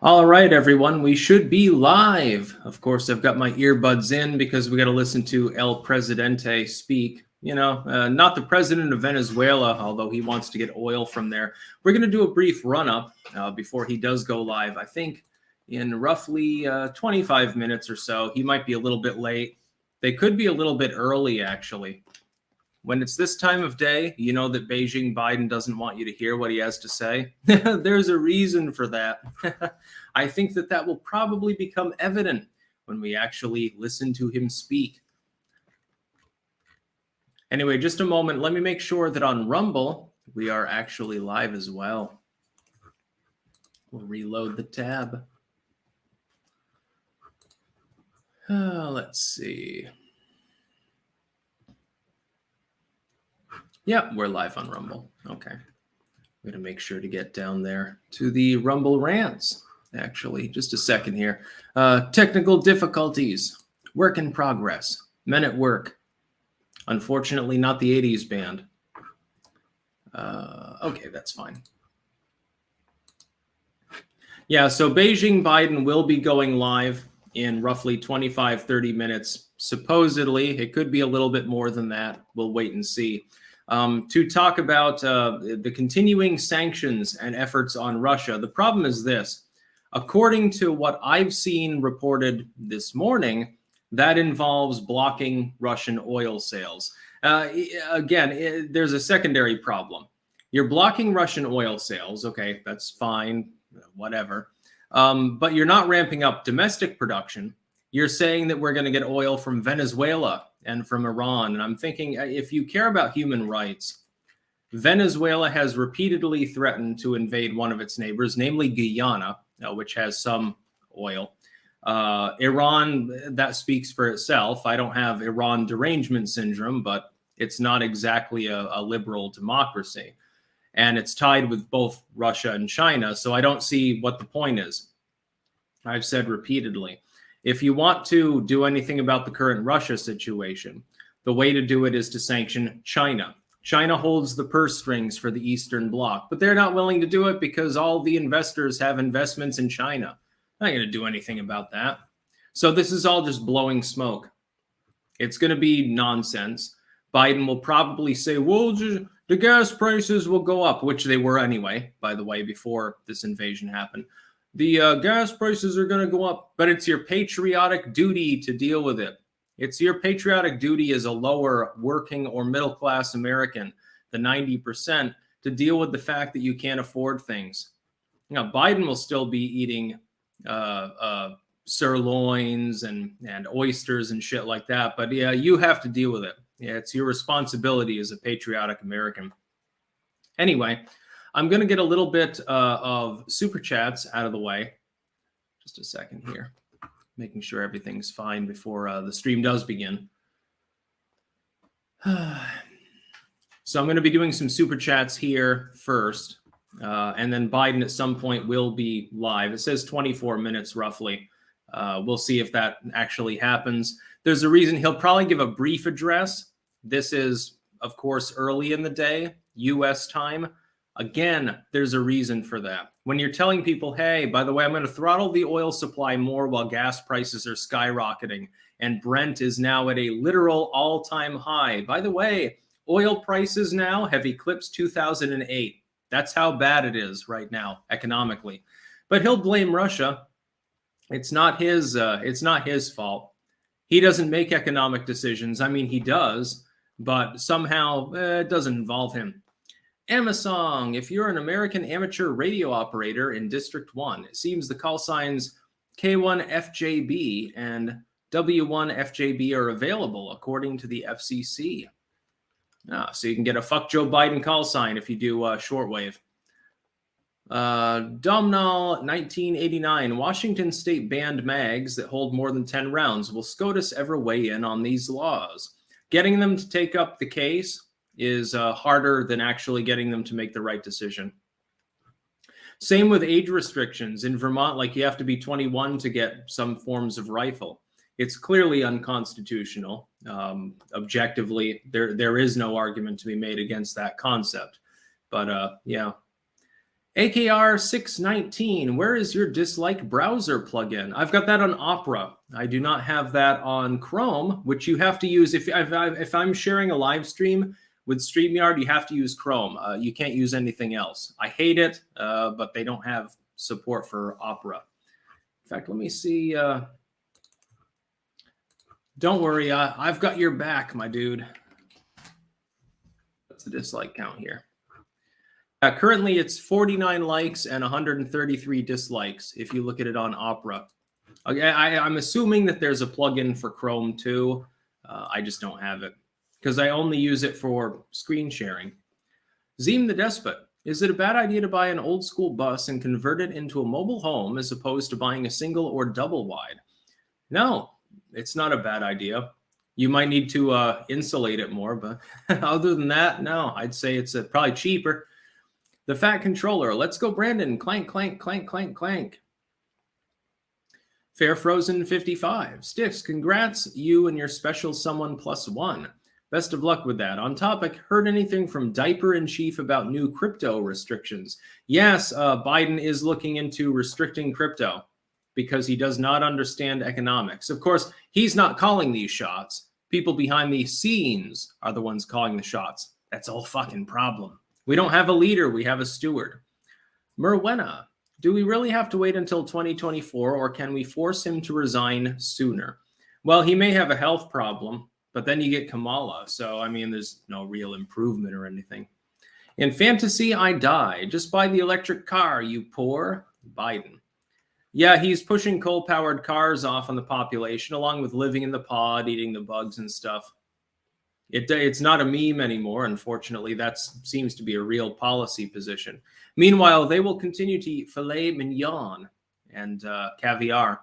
All right, everyone, we should be live. Of course, I've got my earbuds in because we got to listen to El Presidente speak. Not the president of Venezuela, although he wants to get oil from there. We're going to do a brief run-up before he does go live. I think in roughly 25 minutes or so. He might be a little bit late. They could be a little bit early, actually. When it's this time of day, you know that Beijing Biden doesn't want you to hear what he has to say. There's a reason for that. I think that will probably become evident when we actually listen to him speak. Anyway, just a moment. Let me make sure that on Rumble, we are actually live as well. We'll reload the tab. Let's see. Yeah, we're live on Rumble. Okay. I'm going to make sure to get down there to the Rumble rants, actually. Just a second here. Technical difficulties. Work in progress. Men at work. Unfortunately, not the 80s band. Okay, that's fine. Yeah, so Beijing Biden will be going live in roughly 25-30 minutes. Supposedly, it could be a little bit more than that. We'll wait and see. To talk about the continuing sanctions and efforts on Russia. The problem is this. According to what I've seen reported this morning, that involves blocking Russian oil sales. Again, there's a secondary problem. You're blocking Russian oil sales. Okay, that's fine, whatever. But you're not ramping up domestic production. You're saying that we're going to get oil from Venezuela and from Iran. And I'm thinking, if you care about human rights, Venezuela has repeatedly threatened to invade one of its neighbors, namely Guyana, which has some oil. Iran, that speaks for itself. I don't have Iran derangement syndrome, but it's not exactly a liberal democracy. And it's tied with both Russia and China. So I don't see what the point is. I've said repeatedly. If you want to do anything about the current Russia situation, the way to do it is to sanction China. China holds the purse strings for the Eastern Bloc, but they're not willing to do it because all the investors have investments in China. Not going to do anything about that. So this is all just blowing smoke. It's going to be nonsense. Biden will probably say, well, the gas prices will go up, which they were anyway, by the way, before this invasion happened. The gas prices are going to go up, but it's your patriotic duty to deal with it. It's your patriotic duty as a lower working or middle-class American, the 90%, to deal with the fact that you can't afford things. Now, Biden will still be eating sirloins and oysters and shit like that, but yeah, you have to deal with it. Yeah, it's your responsibility as a patriotic American. Anyway, I'm going to get a little bit of super chats out of the way. Just a second here. Making sure everything's fine before the stream does begin. So I'm going to be doing some super chats here first. And then Biden at some point will be live. It says 24 minutes roughly. We'll see if that actually happens. There's a reason he'll probably give a brief address. This is, of course, early in the day, U.S. time. Again, there's a reason for that. When you're telling people, hey, by the way, I'm going to throttle the oil supply more while gas prices are skyrocketing, and Brent is now at a literal all-time high. By the way, oil prices now have eclipsed 2008. That's how bad it is right now economically. But he'll blame Russia. It's not his fault. He doesn't make economic decisions. I mean, he does, but somehow it doesn't involve him. Amasong, if you're an American amateur radio operator in District 1, it seems the call signs K1FJB and W1FJB are available according to the FCC. So you can get a fuck Joe Biden call sign if you do shortwave. Domnall 1989, Washington state banned mags that hold more than 10 rounds. Will SCOTUS ever weigh in on these laws? Getting them to take up the case is harder than actually getting them to make the right decision. Same with age restrictions. In Vermont, like you have to be 21 to get some forms of rifle. It's clearly unconstitutional. Objectively, there is no argument to be made against that concept. But yeah, AKR619, where is your dislike browser plugin? I've got that on Opera. I do not have that on Chrome, which you have to use. If I'm sharing a live stream with StreamYard, you have to use Chrome. You can't use anything else. I hate it, but they don't have support for Opera. In fact, let me see. Don't worry, I've got your back, my dude. What's the dislike count here? Currently, it's 49 likes and 133 dislikes if you look at it on Opera. Okay, I'm assuming that there's a plugin for Chrome too. I just don't have it because I only use it for screen sharing. Zeem the Despot, is it a bad idea to buy an old school bus and convert it into a mobile home as opposed to buying a single or double wide? No, it's not a bad idea. You might need to insulate it more, but other than that, no, I'd say it's probably cheaper. The Fat Controller. Let's go, Brandon. Clank, clank, clank, clank, clank. Fair Frozen 55. Sticks, congrats, you and your special someone +1. Best of luck with that. On topic, heard anything from Diaper in Chief about new crypto restrictions? Yes, Biden is looking into restricting crypto because he does not understand economics. Of course, he's not calling these shots. People behind the scenes are the ones calling the shots. That's all fucking problem. We don't have a leader, we have a steward. Merwena, do we really have to wait until 2024 or can we force him to resign sooner? Well, he may have a health problem, but then you get Kamala. So, I mean, there's no real improvement or anything. In fantasy, I die. Just buy the electric car, you poor Biden. Yeah, he's pushing coal-powered cars off on the population along with living in the pod, eating the bugs and stuff. It's not a meme anymore. Unfortunately, that seems to be a real policy position. Meanwhile, they will continue to eat filet mignon and caviar.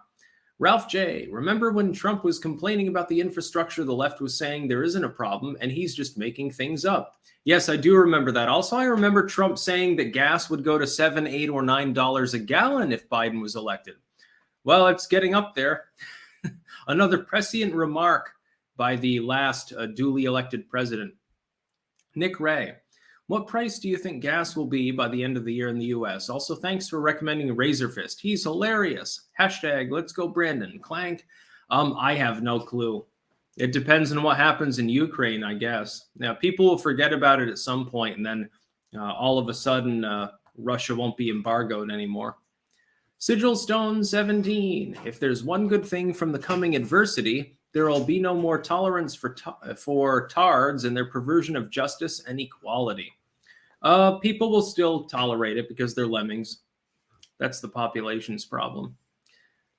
Ralph J., remember when Trump was complaining about the infrastructure, the left was saying there isn't a problem and he's just making things up. Yes, I do remember that. Also, I remember Trump saying that gas would go to $7, $8, or $9 a gallon if Biden was elected. Well, it's getting up there. Another prescient remark by the last duly elected president. Nick Ray, what price do you think gas will be by the end of the year in the U.S.? Also, thanks for recommending Razor Fist. He's hilarious. Hashtag let's go Brandon. Clank. I have no clue. It depends on what happens in Ukraine, I guess. Now, people will forget about it at some point, and then all of a sudden, Russia won't be embargoed anymore. Sigil Stone 17. If there's one good thing from the coming adversity, there will be no more tolerance for tards and their perversion of justice and equality. People will still tolerate it because they're lemmings. That's the population's problem.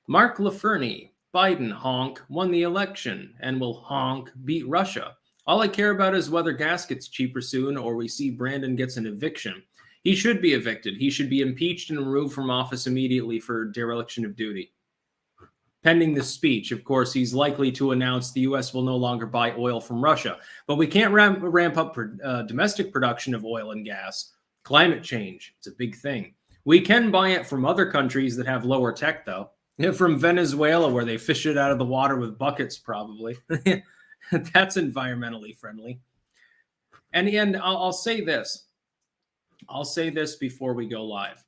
Mark LaFerny, Biden, honk, won the election and will honk beat Russia. All I care about is whether gas gets cheaper soon or we see Brandon gets an eviction. He should be evicted. He should be impeached and removed from office immediately for dereliction of duty. Pending this speech, of course, he's likely to announce the U.S. will no longer buy oil from Russia. But we can't ramp up domestic production of oil and gas. Climate change, it's a big thing. We can buy it from other countries that have lower tech, though. From Venezuela, where they fish it out of the water with buckets, probably. That's environmentally friendly. And I'll say this. I'll say this before we go live.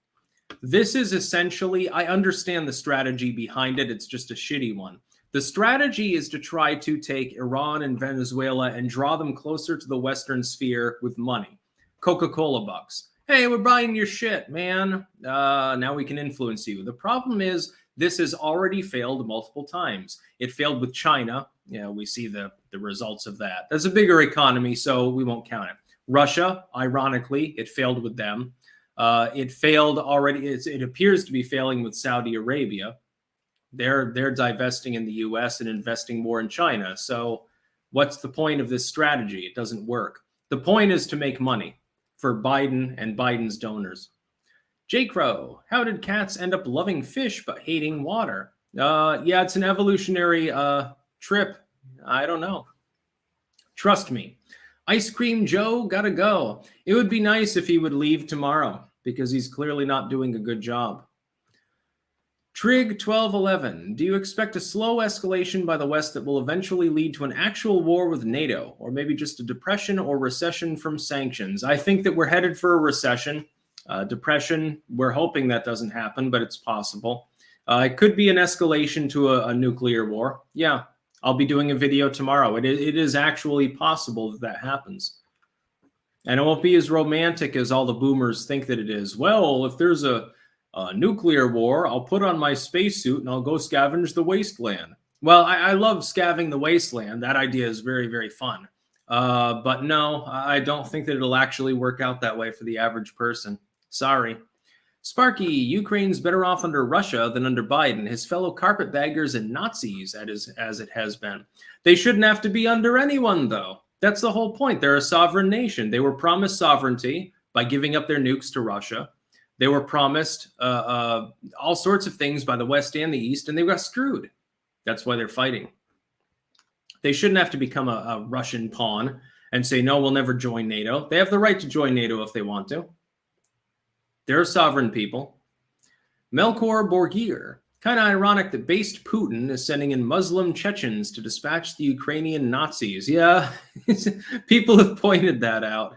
This is essentially, I understand the strategy behind it. It's just a shitty one. The strategy is to try to take Iran and Venezuela and draw them closer to the Western sphere with money. Coca-Cola bucks. Hey, we're buying your shit, man. Now we can influence you. The problem is this has already failed multiple times. It failed with China. We see the results of that. That's a bigger economy, so we won't count it. Russia, ironically, it failed with them. It failed already. It appears to be failing with Saudi Arabia. They're divesting in the U.S. and investing more in China. So what's the point of this strategy? It doesn't work. The point is to make money for Biden and Biden's donors. J. Crow, how did cats end up loving fish but hating water? Yeah, it's an evolutionary trip. I don't know. Trust me. Ice Cream Joe, gotta go. It would be nice if he would leave tomorrow because he's clearly not doing a good job. Trig 1211, do you expect a slow escalation by the West that will eventually lead to an actual war with NATO, or maybe just a depression or recession from sanctions? I think that we're headed for a recession. Depression, we're hoping that doesn't happen, but it's possible. It could be an escalation to a nuclear war. Yeah, I'll be doing a video tomorrow. It is actually possible that that happens. And it won't be as romantic as all the boomers think that it is. Well, if there's a nuclear war, I'll put on my spacesuit and I'll go scavenge the wasteland. Well, I love scavenging the wasteland. That idea is very, very fun. But no, I don't think that it'll actually work out that way for the average person. Sorry. Sparky, Ukraine's better off under Russia than under Biden, his fellow carpetbaggers and Nazis, as it has been. They shouldn't have to be under anyone, though. That's the whole point. They're a sovereign nation. They were promised sovereignty by giving up their nukes to Russia. They were promised all sorts of things by the West and the East, and they got screwed. That's why they're fighting. They shouldn't have to become a Russian pawn and say, no, we'll never join NATO. They have the right to join NATO if they want to. They're a sovereign people. Melkor Borgir. Kind of ironic that based Putin is sending in Muslim Chechens to dispatch the Ukrainian Nazis. Yeah, people have pointed that out.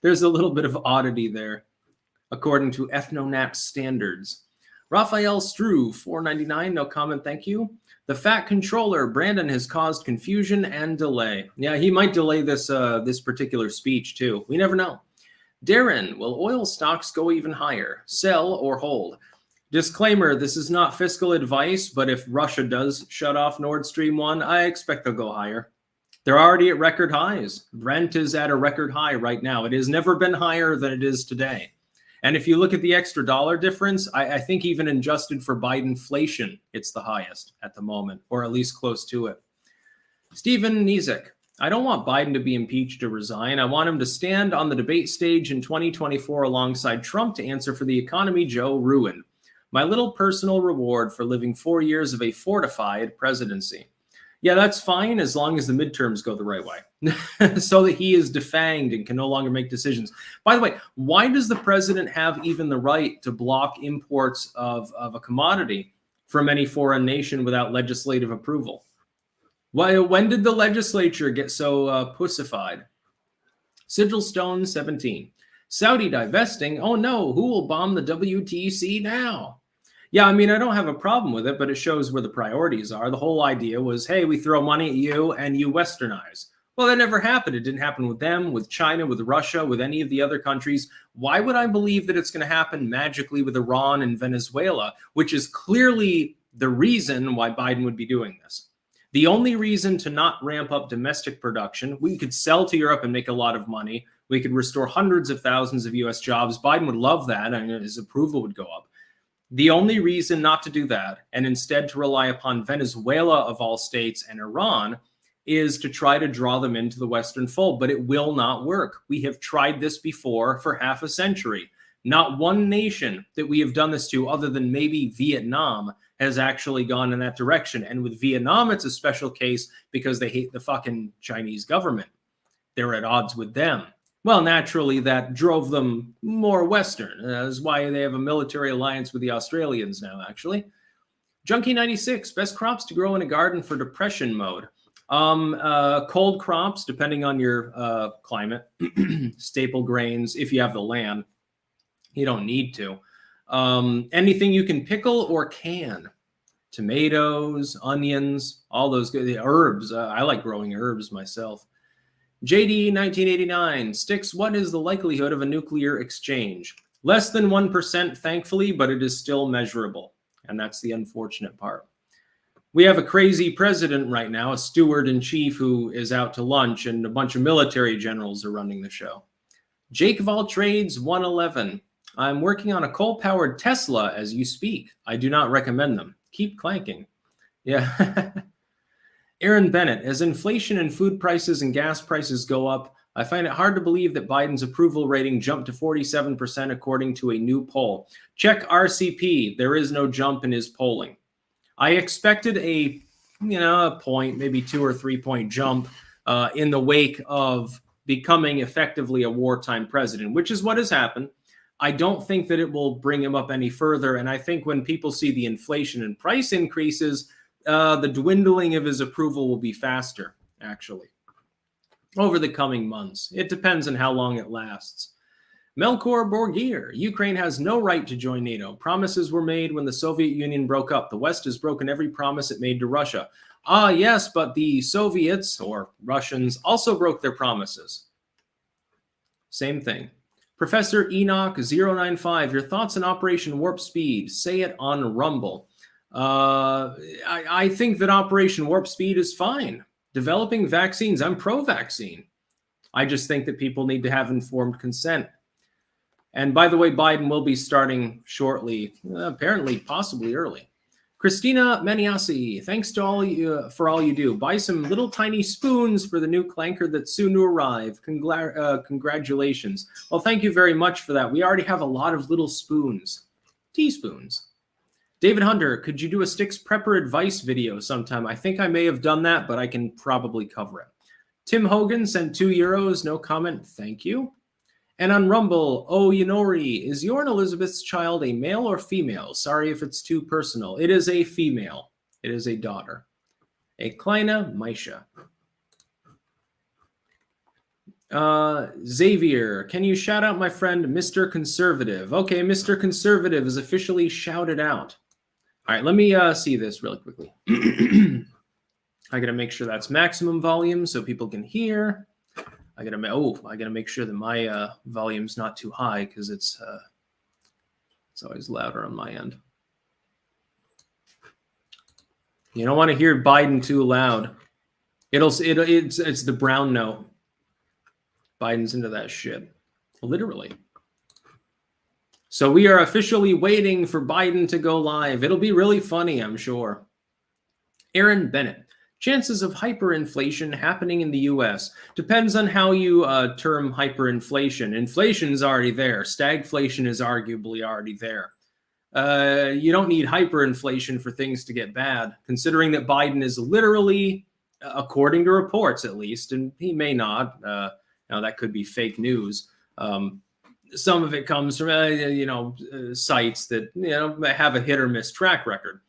There's a little bit of oddity there, according to Ethnonat standards. Raphael Struve, $4.99, no comment, thank you. The fat controller, Brandon, has caused confusion and delay. Yeah, he might delay this particular speech too. We never know. Darren, will oil stocks go even higher? Sell or hold? Disclaimer, this is not fiscal advice, but if Russia does shut off Nord Stream 1, I expect they'll go higher. They're already at record highs. Brent is at a record high right now. It has never been higher than it is today. And if you look at the extra dollar difference, I think even adjusted for Bidenflation, it's the highest at the moment, or at least close to it. Stephen Nizik, I don't want Biden to be impeached or resign. I want him to stand on the debate stage in 2024 alongside Trump to answer for the economy Joe ruined. My little personal reward for living 4 years of a fortified presidency. Yeah, that's fine as long as the midterms go the right way, so that he is defanged and can no longer make decisions. By the way, why does the president have even the right to block imports of a commodity from any foreign nation without legislative approval? Why? When did the legislature get so pussified? Sigil Stone 17. Saudi divesting. Oh no, who will bomb the WTC now? Yeah, I mean, I don't have a problem with it, but it shows where the priorities are. The whole idea was, hey, we throw money at you and you westernize. Well, that never happened. It didn't happen with them, with China, with Russia, with any of the other countries. Why would I believe that it's going to happen magically with Iran and Venezuela, which is clearly the reason why Biden would be doing this? The only reason to not ramp up domestic production, we could sell to Europe and make a lot of money. We could restore hundreds of thousands of U.S. jobs. Biden would love that, and his approval would go up. The only reason not to do that, and instead to rely upon Venezuela of all states and Iran, is to try to draw them into the Western fold. But it will not work. We have tried this before for half a century. Not one nation that we have done this to, other than maybe Vietnam, has actually gone in that direction. And with Vietnam, it's a special case because they hate the fucking Chinese government. They're at odds with them. Well, naturally, that drove them more Western. That's why they have a military alliance with the Australians now, actually. Junkie96, best crops to grow in a garden for depression mode. Cold crops, depending on your climate. Staple grains, if you have the land. You don't need to. Anything you can pickle or can. Tomatoes, onions, all those good herbs. I like growing herbs myself. JD 1989, Sticks, what is the likelihood of a nuclear exchange? Less than 1%, thankfully, but it is still measurable. And that's the unfortunate part. We have a crazy president right now, a steward-in-chief who is out to lunch, and a bunch of military generals are running the show. Jake of all trades, 111. I'm working on a coal-powered Tesla as you speak. I do not recommend them. Keep clanking. Yeah. Aaron Bennett, as inflation and food prices and gas prices go up, I find it hard to believe that Biden's approval rating jumped to 47% according to a new poll. Check RCP. There is no jump in his polling. I expected a point, maybe 2 or 3 point jump in the wake of becoming effectively a wartime president, which is what has happened. I don't think that it will bring him up any further. And I think when people see the inflation and price increases, the dwindling of his approval will be faster, actually, over the coming months. It depends on how long it lasts. Melkor Borgir, Ukraine has no right to join NATO. Promises were made when the Soviet Union broke up. The West has broken every promise it made to Russia. Ah, yes, but the Soviets, or Russians, also broke their promises. Same thing. Professor Enoch095, your thoughts on Operation Warp Speed? Say it on Rumble. I think that Operation Warp Speed is fine. Developing vaccines, I'm pro-vaccine. I just think that people need to have informed consent. And by the way, Biden will be starting shortly, apparently, possibly early. Christina Maniasi, thanks to all you for all you do. Buy some little tiny spoons for the new clanker that's soon to arrive. Congratulations. Well, thank you very much for that. We already have a lot of little spoons, teaspoons. David Hunter, could you do a Sticks Prepper advice video sometime? I think I may have done that, but I can probably cover it. Tim Hogan sent €2, no comment, thank you. And on Rumble, oh, Yunori, is your and Elizabeth's child a male or female? Sorry if it's too personal. It is a female. It is a daughter. A kleine Maisha. Xavier, can you shout out my friend, Mr. Conservative? Okay, Mr. Conservative is officially shouted out. All right, let me see this really quickly. I got to make sure that's maximum volume so people can hear. I got to make sure that my volume's not too high because it's always louder on my end. You don't want to hear Biden too loud. It's the brown note. Biden's into that shit, literally. So we are officially waiting for Biden to go live. It'll be really funny, I'm sure. Aaron Bennett. Chances of hyperinflation happening in the U.S. depends on how you term hyperinflation. Inflation's already there. Stagflation is arguably already there. You don't need hyperinflation for things to get bad, considering that Biden is literally, according to reports at least, and he may not, now that could be fake news. Some of it comes from, sites that, have a hit or miss track record.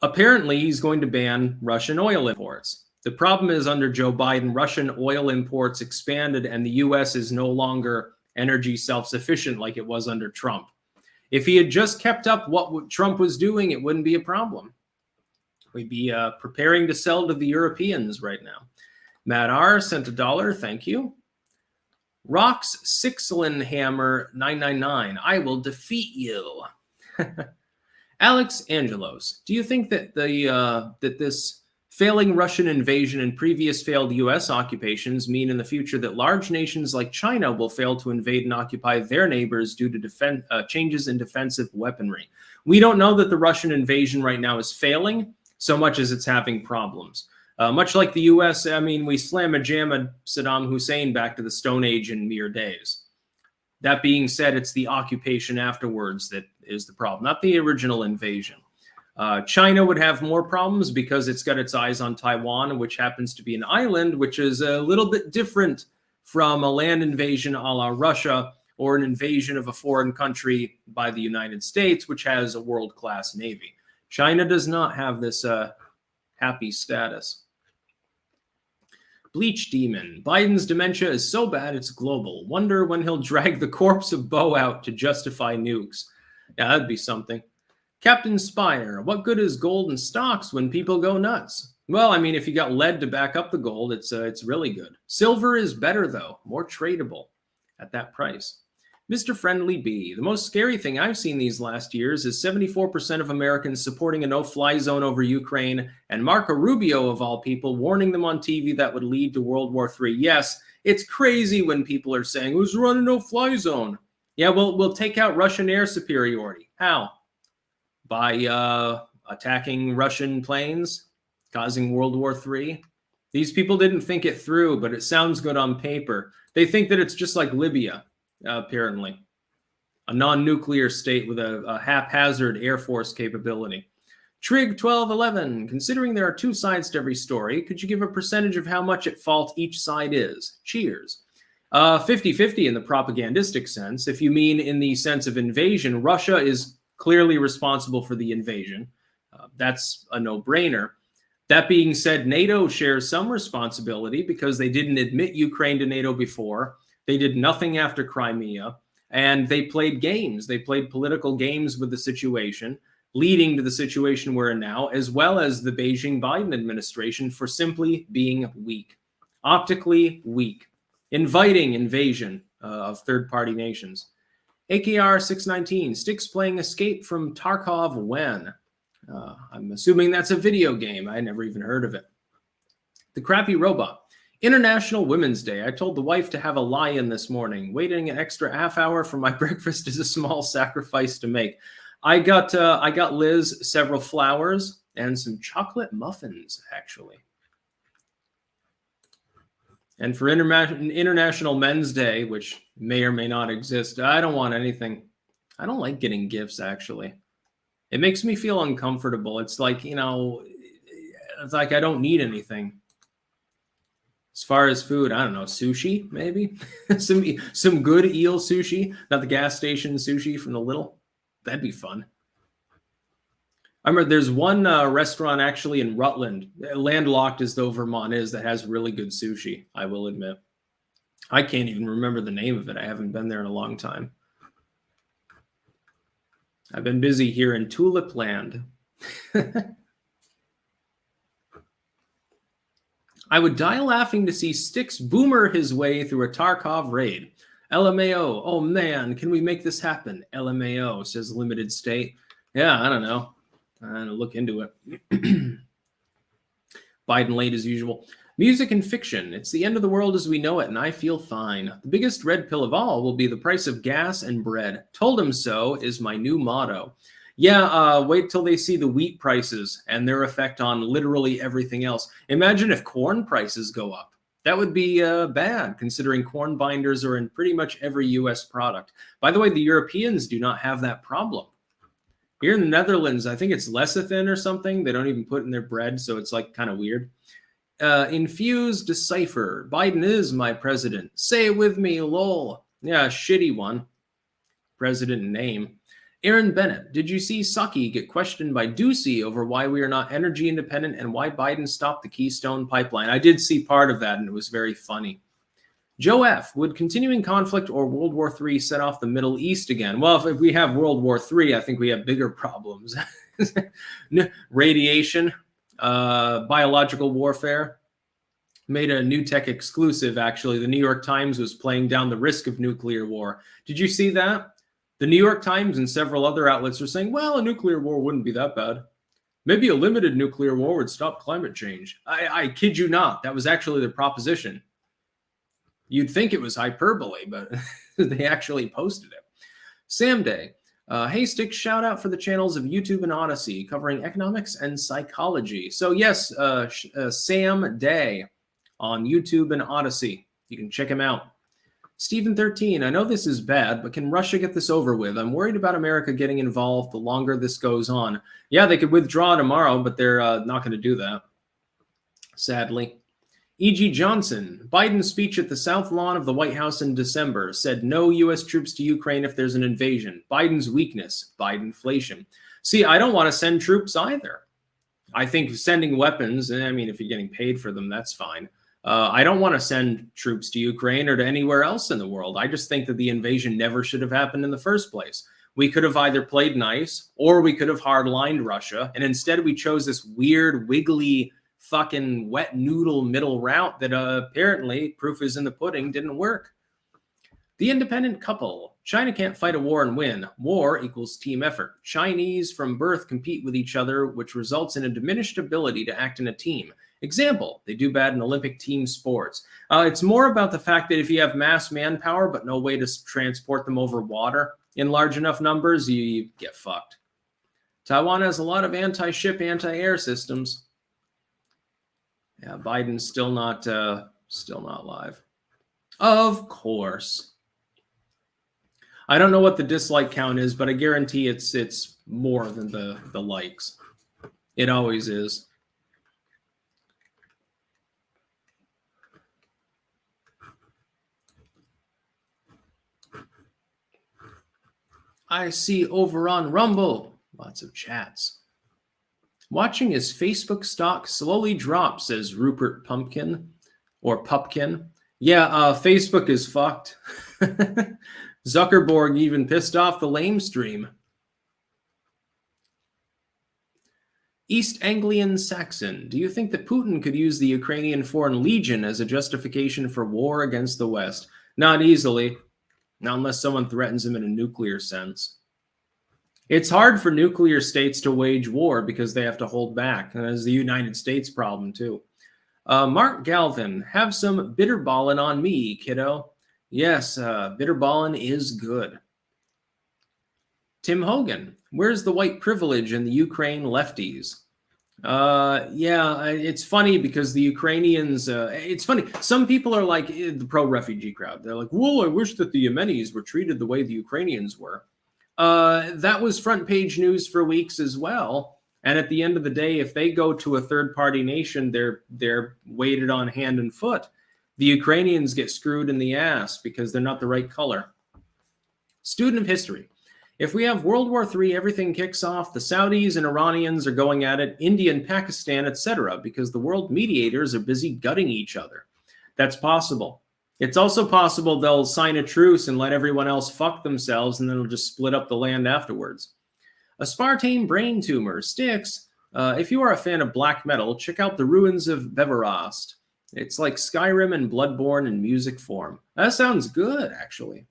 Apparently, he's going to ban Russian oil imports. The problem is under Joe Biden, Russian oil imports expanded and the U.S. is no longer energy self-sufficient like it was under Trump. If he had just kept up what Trump was doing, it wouldn't be a problem. We'd be preparing to sell to the Europeans right now. Matt R. sent $1. Thank you. Rox Sixlinhammer 999. I will defeat you. Alex Angelos, do you think that that this failing Russian invasion and previous failed U.S. occupations mean in the future that large nations like China will fail to invade and occupy their neighbors due to changes in defensive weaponry? We don't know that the Russian invasion right now is failing so much as it's having problems. Much like the U.S., I mean, we slam-a-jam Saddam Hussein back to the Stone Age in mere days. That being said, it's the occupation afterwards that is the problem, not the original invasion. China would have more problems because it's got its eyes on Taiwan, which happens to be an island, which is a little bit different from a land invasion a la Russia or an invasion of a foreign country by the United States, which has a world-class navy. China does not have this happy status. Bleach Demon. Biden's dementia is so bad it's global. Wonder when he'll drag the corpse of Bo out to justify nukes. Yeah, that'd be something. Captain Spire. What good is gold in stocks when people go nuts? Well, I mean, if you got lead to back up the gold, it's really good. Silver is better, though. More tradable at that price. Mr. Friendly B. The most scary thing I've seen these last years is 74% of Americans supporting a no-fly zone over Ukraine, and Marco Rubio, of all people, warning them on TV that would lead to World War III. Yes, it's crazy when people are saying, who's running no-fly zone? Yeah, we'll take out Russian air superiority. How? By attacking Russian planes, causing World War III? These people didn't think it through, but it sounds good on paper. They think that it's just like Libya. Apparently, a non-nuclear state with a haphazard Air Force capability. Trig 1211, considering there are two sides to every story, could you give a percentage of how much at fault each side is? Cheers. 50-50 in the propagandistic sense. If you mean in the sense of invasion, Russia is clearly responsible for the invasion. That's a no-brainer. That being said, NATO shares some responsibility because they didn't admit Ukraine to NATO before. They did nothing after Crimea. And they played games. They played political games with the situation, leading to the situation we're in now, as well as the Beijing Biden administration for simply being weak, optically weak, inviting invasion of third-party nations. AKR 619, Sticks playing Escape from Tarkov when? I'm assuming that's a video game. I never even heard of it. The Crappy Robot. International Women's Day. I told the wife to have a lie-in this morning. Waiting an extra half hour for my breakfast is a small sacrifice to make. I got Liz several flowers and some chocolate muffins, actually. And for International Men's Day, which may or may not exist, I don't want anything. I don't like getting gifts, actually. It makes me feel uncomfortable. It's like, it's like I don't need anything. As far as food, I don't know, sushi, maybe? some good eel sushi, not the gas station sushi from the Little. That'd be fun. I remember there's one restaurant actually in Rutland, landlocked as though Vermont is, that has really good sushi, I will admit. I can't even remember the name of it. I haven't been there in a long time. I've been busy here in Tulip Land. I would die laughing to see Sticks boomer his way through a Tarkov raid. LMAO, oh man, can we make this happen? LMAO, says Limited State. Yeah, I don't know. I'm going to look into it. Biden late as usual. Music and fiction. It's the end of the world as we know it, and I feel fine. The biggest red pill of all will be the price of gas and bread. Told him so is my new motto. Yeah, wait till they see the wheat prices and their effect on literally everything else. Imagine if corn prices go up. That would be bad, considering corn binders are in pretty much every U.S. product. By the way, the Europeans do not have that problem. Here in the Netherlands, I think it's lecithin or something. They don't even put in their bread, so it's like kind of weird. Infuse, decipher. Biden is my president. Say it with me, lol. Yeah, shitty one. President name. Aaron Bennett, did you see Psaki get questioned by Ducey over why we are not energy independent and why Biden stopped the Keystone Pipeline? I did see part of that, and it was very funny. Joe F., would continuing conflict or World War III set off the Middle East again? Well, if we have World War III, I think we have bigger problems. Radiation, biological warfare. Made a New Tech exclusive, actually. The New York Times was playing down the risk of nuclear war. Did you see that? The New York Times and several other outlets are saying, well, a nuclear war wouldn't be that bad. Maybe a limited nuclear war would stop climate change. I kid you not. That was actually the proposition. You'd think it was hyperbole, but they actually posted it. Sam Day. Hey, Stick, shout out for the channels of YouTube and Odyssey covering economics and psychology. So yes, Sam Day on YouTube and Odyssey. You can check him out. Stephen13, I know this is bad, but can Russia get this over with? I'm worried about America getting involved the longer this goes on. Yeah, they could withdraw tomorrow, but they're not going to do that, sadly. E.G. Johnson, Biden's speech at the South Lawn of the White House in December said no U.S. troops to Ukraine if there's an invasion. Biden's weakness, Bidenflation. See, I don't want to send troops either. I think sending weapons, I mean, if you're getting paid for them, that's fine. I don't want to send troops to Ukraine or to anywhere else in the world. I just think that the invasion never should have happened in the first place. We could have either played nice or we could have hard-lined Russia. And instead we chose this weird, wiggly, fucking wet noodle middle route that apparently, proof is in the pudding, didn't work. The independent couple. China can't fight a war and win. War equals team effort. Chinese from birth compete with each other, which results in a diminished ability to act in a team. Example, they do bad in Olympic team sports. It's more about the fact that if you have mass manpower but no way to transport them over water in large enough numbers, you get fucked. Taiwan has a lot of anti-ship, anti-air systems. Yeah, Biden's still not live. Of course. I don't know what the dislike count is, but I guarantee it's more than the likes. It always is. I see over on Rumble. Lots of chats. Watching his Facebook stock slowly drop, says Rupert Pumpkin or Pupkin. Yeah, Facebook is fucked. Zuckerberg even pissed off the lame stream. East Anglian Saxon, do you think that Putin could use the Ukrainian Foreign Legion as a justification for war against the West? Not easily, not unless someone threatens him in a nuclear sense. It's hard for nuclear states to wage war because they have to hold back, and that's the United States problem too. Mark Galvin, have some bitterballin' on me, kiddo. Yes, bitterballin' is good. Tim Hogan, where's the white privilege in the Ukraine lefties? Yeah, it's funny because the Ukrainians, it's funny. Some people are like the pro-refugee crowd. They're like, well, I wish that the Yemenis were treated the way the Ukrainians were. That was front page news for weeks as well. And at the end of the day, if they go to a third-party nation, they're weighted on hand and foot. The Ukrainians get screwed in the ass because they're not the right color. Student of history. If we have World War III, everything kicks off. The Saudis and Iranians are going at it, India and Pakistan, etc., because the world mediators are busy gutting each other. That's possible. It's also possible they'll sign a truce and let everyone else fuck themselves, and then they'll just split up the land afterwards. A Spartane brain tumor. Sticks, if you are a fan of black metal, check out the Ruins of Beverast. It's like Skyrim and Bloodborne in music form. That sounds good, actually.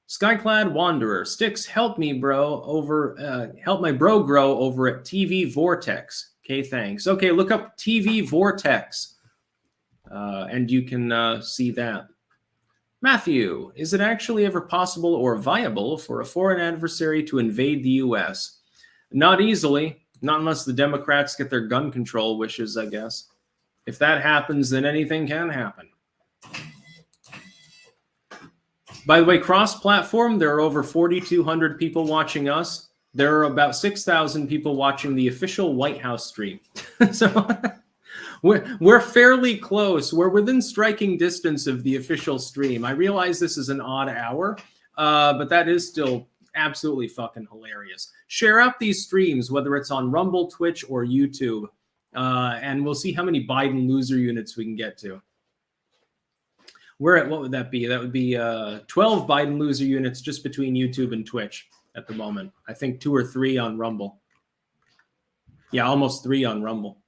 Skyclad Wanderer, Sticks, help me, bro, help my bro grow over at TV Vortex. Okay, thanks. Okay, look up TV Vortex, and you can see that. Matthew, is it actually ever possible or viable for a foreign adversary to invade the U.S.? Not easily, not unless the Democrats get their gun control wishes, I guess. If that happens, then anything can happen. By the way, cross-platform, there are over 4,200 people watching us. There are about 6,000 people watching the official White House stream. So we're fairly close. We're within striking distance of the official stream. I realize this is an odd hour, but that is still absolutely fucking hilarious. Share out these streams, whether it's on Rumble, Twitch, or YouTube, and we'll see how many Biden loser units we can get to. We're at, what would that be? That would be 12 Biden loser units just between YouTube and Twitch at the moment. I think 2 or 3 on Rumble. Yeah, almost 3 on Rumble.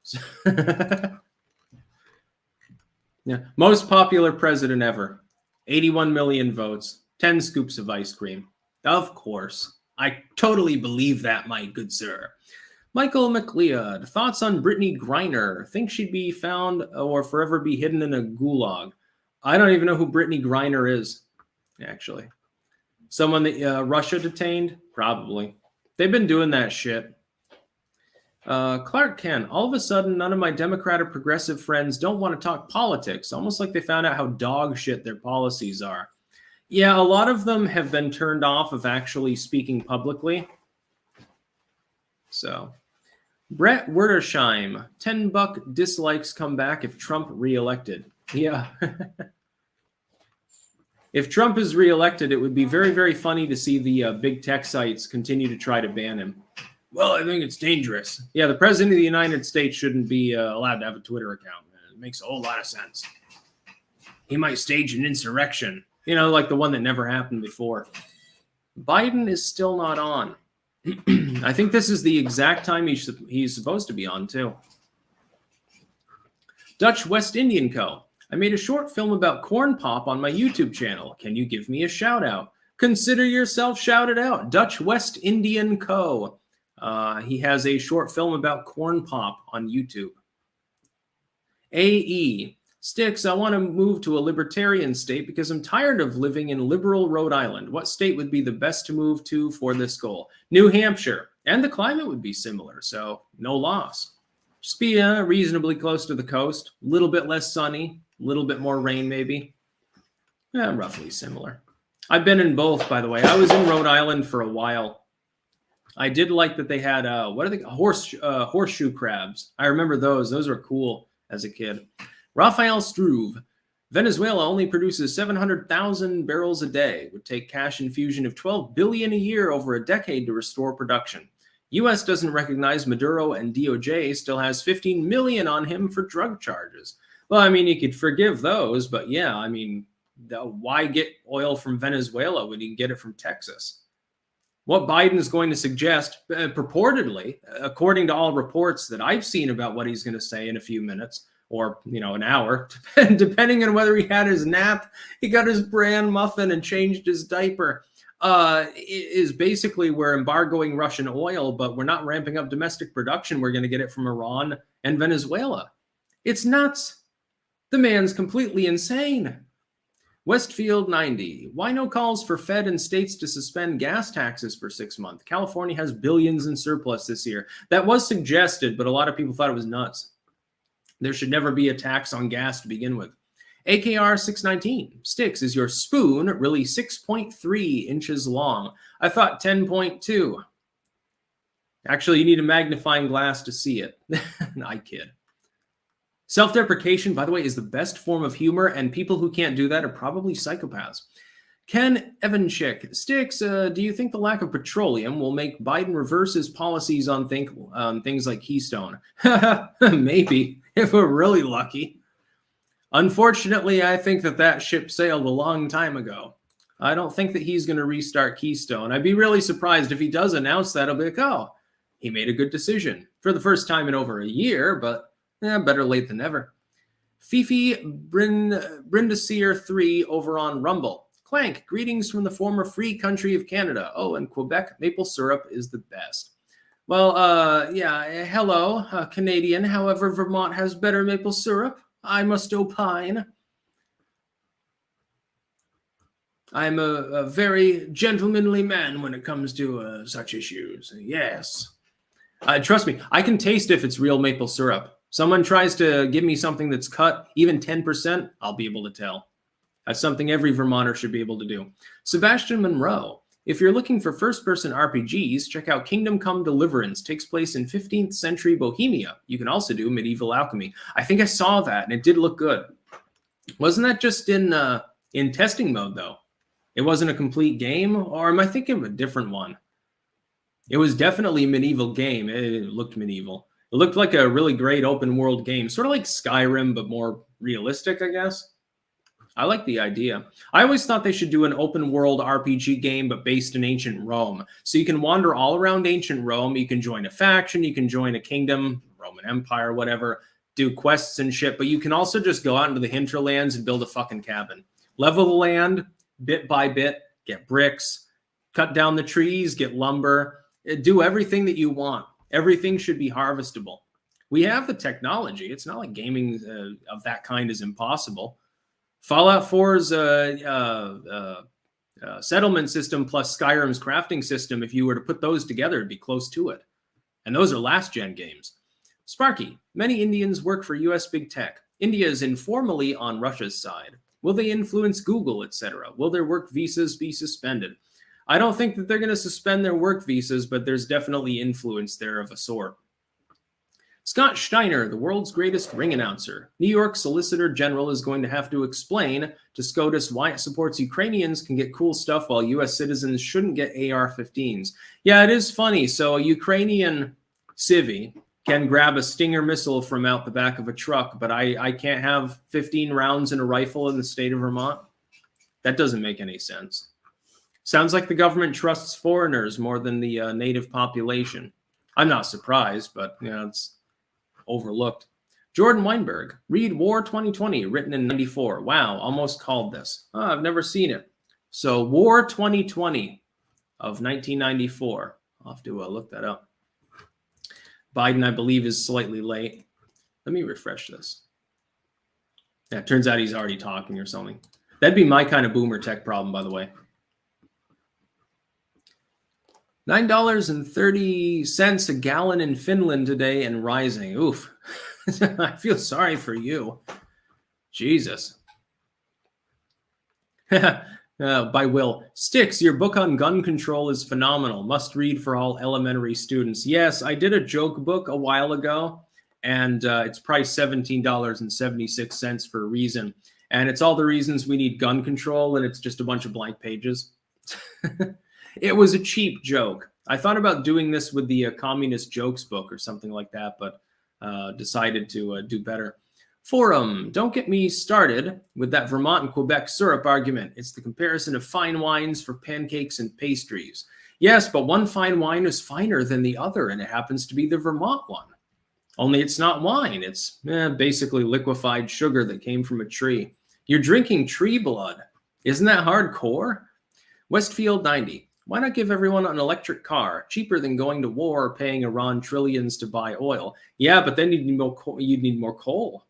Yeah, most popular president ever. 81 million votes. 10 scoops of ice cream. Of course. I totally believe that, my good sir. Michael McLeod, thoughts on Brittany Griner? Think she'd be found or forever be hidden in a gulag? I don't even know who Brittany Griner is, actually. Someone that Russia detained? Probably. They've been doing that shit. Clark Kent, all of a sudden, none of my Democrat or progressive friends don't want to talk politics, almost like they found out how dog shit their policies are. Yeah, a lot of them have been turned off of actually speaking publicly. So, Brett Werdersheim, $10 dislikes come back if Trump reelected. Yeah. If Trump is reelected, it would be very, very funny to see the big tech sites continue to try to ban him. Well, I think it's dangerous. Yeah, the president of the United States shouldn't be allowed to have a Twitter account. It makes a whole lot of sense. He might stage an insurrection, you know, like the one that never happened before. Biden is still not on. I think this is the exact time he's supposed to be on, too. Dutch West Indian Co. I made a short film about corn pop on my YouTube channel. Can you give me a shout out? Consider yourself shouted out. Dutch West Indian Co. He has a short film about corn pop on YouTube. AE. Sticks, I want to move to a libertarian state because I'm tired of living in liberal Rhode Island. What state would be the best to move to for this goal? New Hampshire. And the climate would be similar, so no loss. Just be reasonably close to the coast. A little bit less sunny. A little bit more rain, maybe. Yeah, roughly similar. I've been in both, by the way. I was in Rhode Island for a while. I did like that they had, what are they? Horseshoe crabs. I remember those. Those were cool as a kid. Raphael Struve. Venezuela only produces 700,000 barrels a day. Would take cash infusion of $12 billion a year over a decade to restore production. U.S. doesn't recognize Maduro, and DOJ still has 15 million on him for drug charges. Well, I mean, you could forgive those, but yeah, I mean, Why get oil from Venezuela when you can get it from Texas? What Biden is going to suggest, purportedly, according to all reports that I've seen about what he's going to say in a few minutes or, an hour, depending on whether he had his nap, he got his bran muffin and changed his diaper, is basically we're embargoing Russian oil, but we're not ramping up domestic production. We're going to get it from Iran and Venezuela. It's nuts. The man's completely insane. Westfield 90. Why no calls for Fed and states to suspend gas taxes for 6 months? California has billions in surplus this year. That was suggested, but a lot of people thought it was nuts. There should never be a tax on gas to begin with. AKR 619. Sticks, is your spoon really 6.3 inches long? I thought 10.2. Actually, you need a magnifying glass to see it. I kid. Self-deprecation, by the way, is the best form of humor, and people who can't do that are probably psychopaths. Ken Evanchik. Sticks, do you think the lack of petroleum will make Biden reverse his policies on things like Keystone? Maybe, if we're really lucky. Unfortunately, I think that ship sailed a long time ago. I don't think that he's going to restart Keystone. I'd be really surprised if he does announce that. I'll be like, oh, he made a good decision for the first time in over a year, but better late than never. Fifi Brindisier 3 over on Rumble. Clank, greetings from the former free country of Canada. Oh, and Quebec maple syrup is the best. Well, yeah, hello, Canadian. However, Vermont has better maple syrup. I must opine. I'm a very gentlemanly man when it comes to such issues. Yes. Trust me, I can taste if it's real maple syrup. Someone tries to give me something that's cut, even 10%, I'll be able to tell. That's something every Vermonter should be able to do. Sebastian Monroe. If you're looking for first-person RPGs, check out Kingdom Come Deliverance. Takes place in 15th century Bohemia. You can also do Medieval Alchemy. I think I saw that, and it did look good. Wasn't that just in testing mode, though? It wasn't a complete game? Or am I thinking of a different one? It was definitely a medieval game. It looked medieval. It looked like a really great open world game, sort of like Skyrim, but more realistic, I guess. I like the idea. I always thought they should do an open world RPG game, but based in ancient Rome. So you can wander all around ancient Rome. You can join a faction. You can join a kingdom, Roman Empire, whatever, do quests and shit. But you can also just go out into the hinterlands and build a fucking cabin. Level the land bit by bit, get bricks, cut down the trees, get lumber, do everything that you want. Everything should be harvestable. We have the technology. It's not like gaming of that kind is impossible. Fallout 4's settlement system plus Skyrim's crafting system, if you were to put those together, it'd be close to it. And those are last-gen games. Sparky, many Indians work for U.S. big tech. India is informally on Russia's side. Will they influence Google, etc.? Will their work visas be suspended? I don't think that they're going to suspend their work visas, but there's definitely influence there of a sort. Scott Steiner, the world's greatest ring announcer. New York Solicitor General is going to have to explain to SCOTUS why it supports Ukrainians can get cool stuff while U.S. citizens shouldn't get AR-15s. Yeah, it is funny. So a Ukrainian civvy can grab a Stinger missile from out the back of a truck, but I can't have 15 rounds in a rifle in the state of Vermont? That doesn't make any sense. Sounds like the government trusts foreigners more than the native population. I'm not surprised, but it's overlooked. Jordan Weinberg, read War 2020, written in 94. Wow, almost called this. Oh, I've never seen it. So War 2020 of 1994. I'll have to look that up. Biden, I believe, is slightly late. Let me refresh this. Yeah, it turns out he's already talking or something. That'd be my kind of boomer tech problem, by the way. $9.30 a gallon in Finland today and rising. Oof. I feel sorry for you. Jesus. By Will. Sticks, your book on gun control is phenomenal. Must read for all elementary students. Yes, I did a joke book a while ago, and it's priced $17.76 for a reason. And it's all the reasons we need gun control, and it's just a bunch of blank pages. It was a cheap joke. I thought about doing this with the communist jokes book or something like that, but decided to do better. Forum, don't get me started with that Vermont and Quebec syrup argument. It's the comparison of fine wines for pancakes and pastries. Yes, but one fine wine is finer than the other, and it happens to be the Vermont one. Only it's not wine. It's basically liquefied sugar that came from a tree. You're drinking tree blood. Isn't that hardcore? Westfield 90. Why not give everyone an electric car? Cheaper than going to war or paying Iran trillions to buy oil. Yeah, but then you'd need more coal.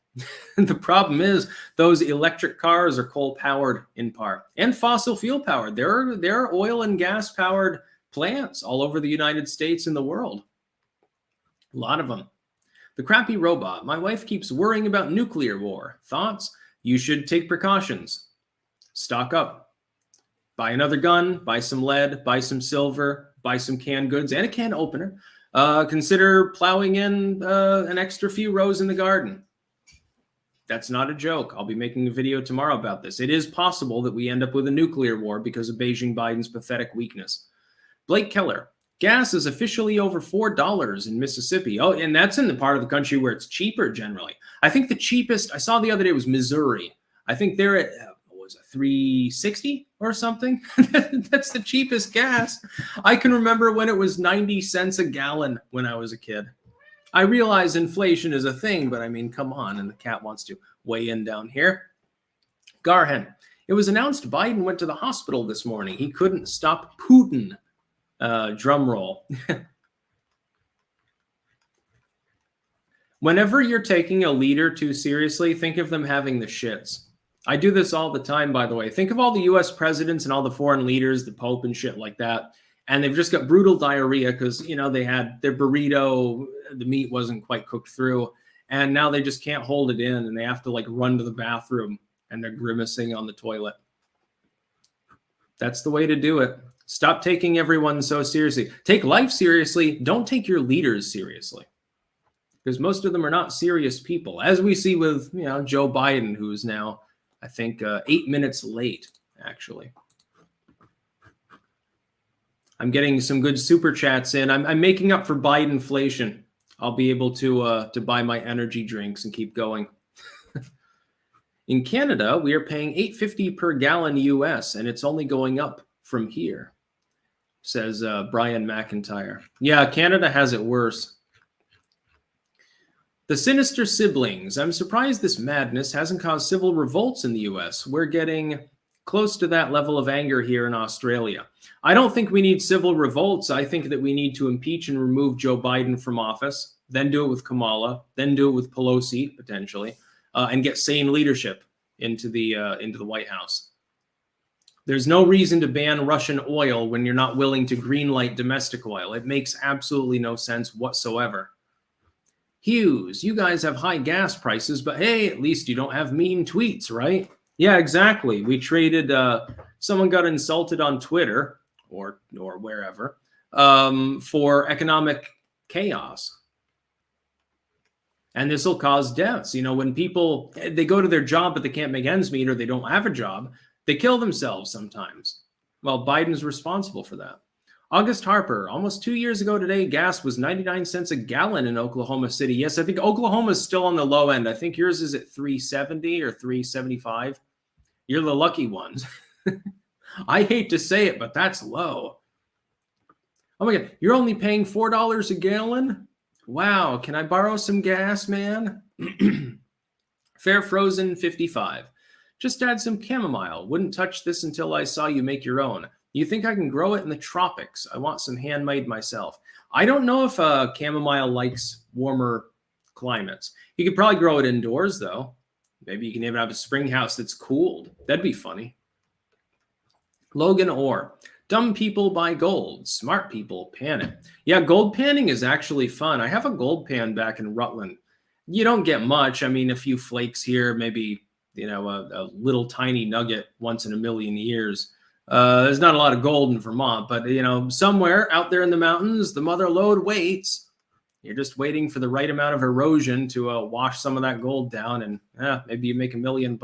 The problem is those electric cars are coal-powered in part and fossil fuel-powered. There are oil and gas-powered plants all over the United States and the world. A lot of them. The crappy robot. My wife keeps worrying about nuclear war. Thoughts? You should take precautions. Stock up. Buy another gun, buy some lead, buy some silver, buy some canned goods and a can opener. Consider plowing in an extra few rows in the garden. That's not a joke. I'll be making a video tomorrow about this. It is possible that we end up with a nuclear war because of Beijing Biden's pathetic weakness. Blake Keller. Gas is officially over $4 in Mississippi. Oh, and that's in the part of the country where it's cheaper generally. I think the cheapest I saw the other day was Missouri. I think they're at, what was it, $3.60 or something? That's the cheapest gas. I can remember when it was 90 cents a gallon when I was a kid. I realize inflation is a thing, but I mean, come on. And the cat wants to weigh in down here. Garhen. It was announced Biden went to the hospital this morning. He couldn't stop Putin. Drum roll. Whenever you're taking a leader too seriously, think of them having the shits. I do this all the time, by the way. Think of all the US presidents and all the foreign leaders, the Pope and shit like that. And they've just got brutal diarrhea because, you know, they had their burrito, the meat wasn't quite cooked through. And now they just can't hold it in and they have to like run to the bathroom and they're grimacing on the toilet. That's the way to do it. Stop taking everyone so seriously. Take life seriously. Don't take your leaders seriously. Because most of them are not serious people. As we see with, you know, Joe Biden, who's now, I think, 8 minutes late, actually. I'm getting some good super chats in. I'm making up for Bidenflation. I'll be able to buy my energy drinks and keep going. In Canada, we are paying $8.50 per gallon US, and it's only going up from here, says Brian McIntyre. Yeah, Canada has it worse. The sinister siblings. I'm surprised this madness hasn't caused civil revolts in the US. We're getting close to that level of anger here in Australia. I don't think we need civil revolts. I think that we need to impeach and remove Joe Biden from office, then do it with Kamala, then do it with Pelosi, potentially, and get sane leadership into the White House. There's no reason to ban Russian oil when you're not willing to greenlight domestic oil. It makes absolutely no sense whatsoever. Hughes, you guys have high gas prices, but hey, at least you don't have mean tweets, right? Yeah, exactly. We traded, someone got insulted on Twitter or wherever for economic chaos. And this will cause deaths. You know, when people, they go to their job, but they can't make ends meet or they don't have a job, they kill themselves sometimes. Well, Biden's responsible for that. August Harper, almost 2 years ago today, gas was 99 cents a gallon in Oklahoma City. Yes, I think Oklahoma is still on the low end. I think yours is at 370 or 375. You're the lucky ones. I hate to say it, but that's low. Oh my God, you're only paying $4 a gallon? Wow, can I borrow some gas, man? Fair Frozen 55. Just add some chamomile. Wouldn't touch this until I saw you make your own. You think I can grow it in the tropics? I want some handmade myself. I don't know if chamomile likes warmer climates. You could probably grow it indoors, though. Maybe you can even have a spring house that's cooled. That'd be funny. Logan Orr. Dumb people buy gold. Smart people pan it. Yeah, gold panning is actually fun. I have a gold pan back in Rutland. You don't get much. I mean, a few flakes here, maybe, you know, a little tiny nugget once in a million years. There's not a lot of gold in Vermont, but, you know, somewhere out there in the mountains, the mother lode waits. You're just waiting for the right amount of erosion to wash some of that gold down, and maybe you make $1 million.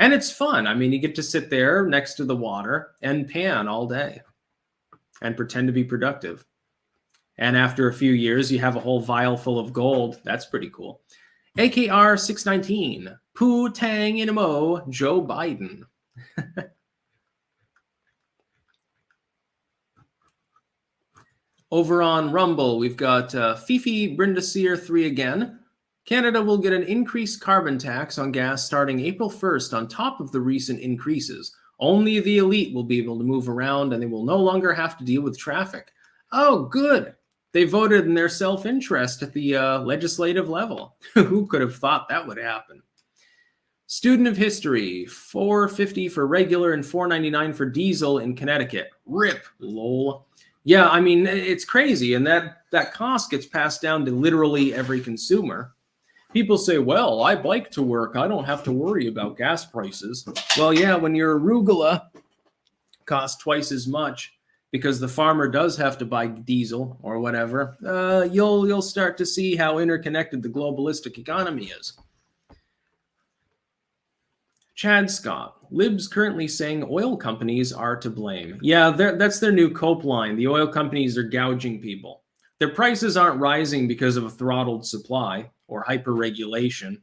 And it's fun. I mean, you get to sit there next to the water and pan all day and pretend to be productive. And after a few years, you have a whole vial full of gold. That's pretty cool. AKR 619. Poo Tang in a Mo, Joe Biden. Over on Rumble, we've got Fifi Brindisier 3 again. Canada will get an increased carbon tax on gas starting April 1st on top of the recent increases. Only the elite will be able to move around and they will no longer have to deal with traffic. Oh, good. They voted in their self-interest at the legislative level. Who could have thought that would happen? Student of history, $4.50 for regular and $4.99 for diesel in Connecticut. RIP, lol. Yeah, I mean, it's crazy. And that cost gets passed down to literally every consumer. People say, well, I bike to work. I don't have to worry about gas prices. Well, yeah, when your arugula costs twice as much because the farmer does have to buy diesel or whatever, you'll start to see how interconnected the globalistic economy is. Chad Scott, Libs currently saying oil companies are to blame. Yeah, that's their new cope line. The oil companies are gouging people. Their prices aren't rising because of a throttled supply or hyper-regulation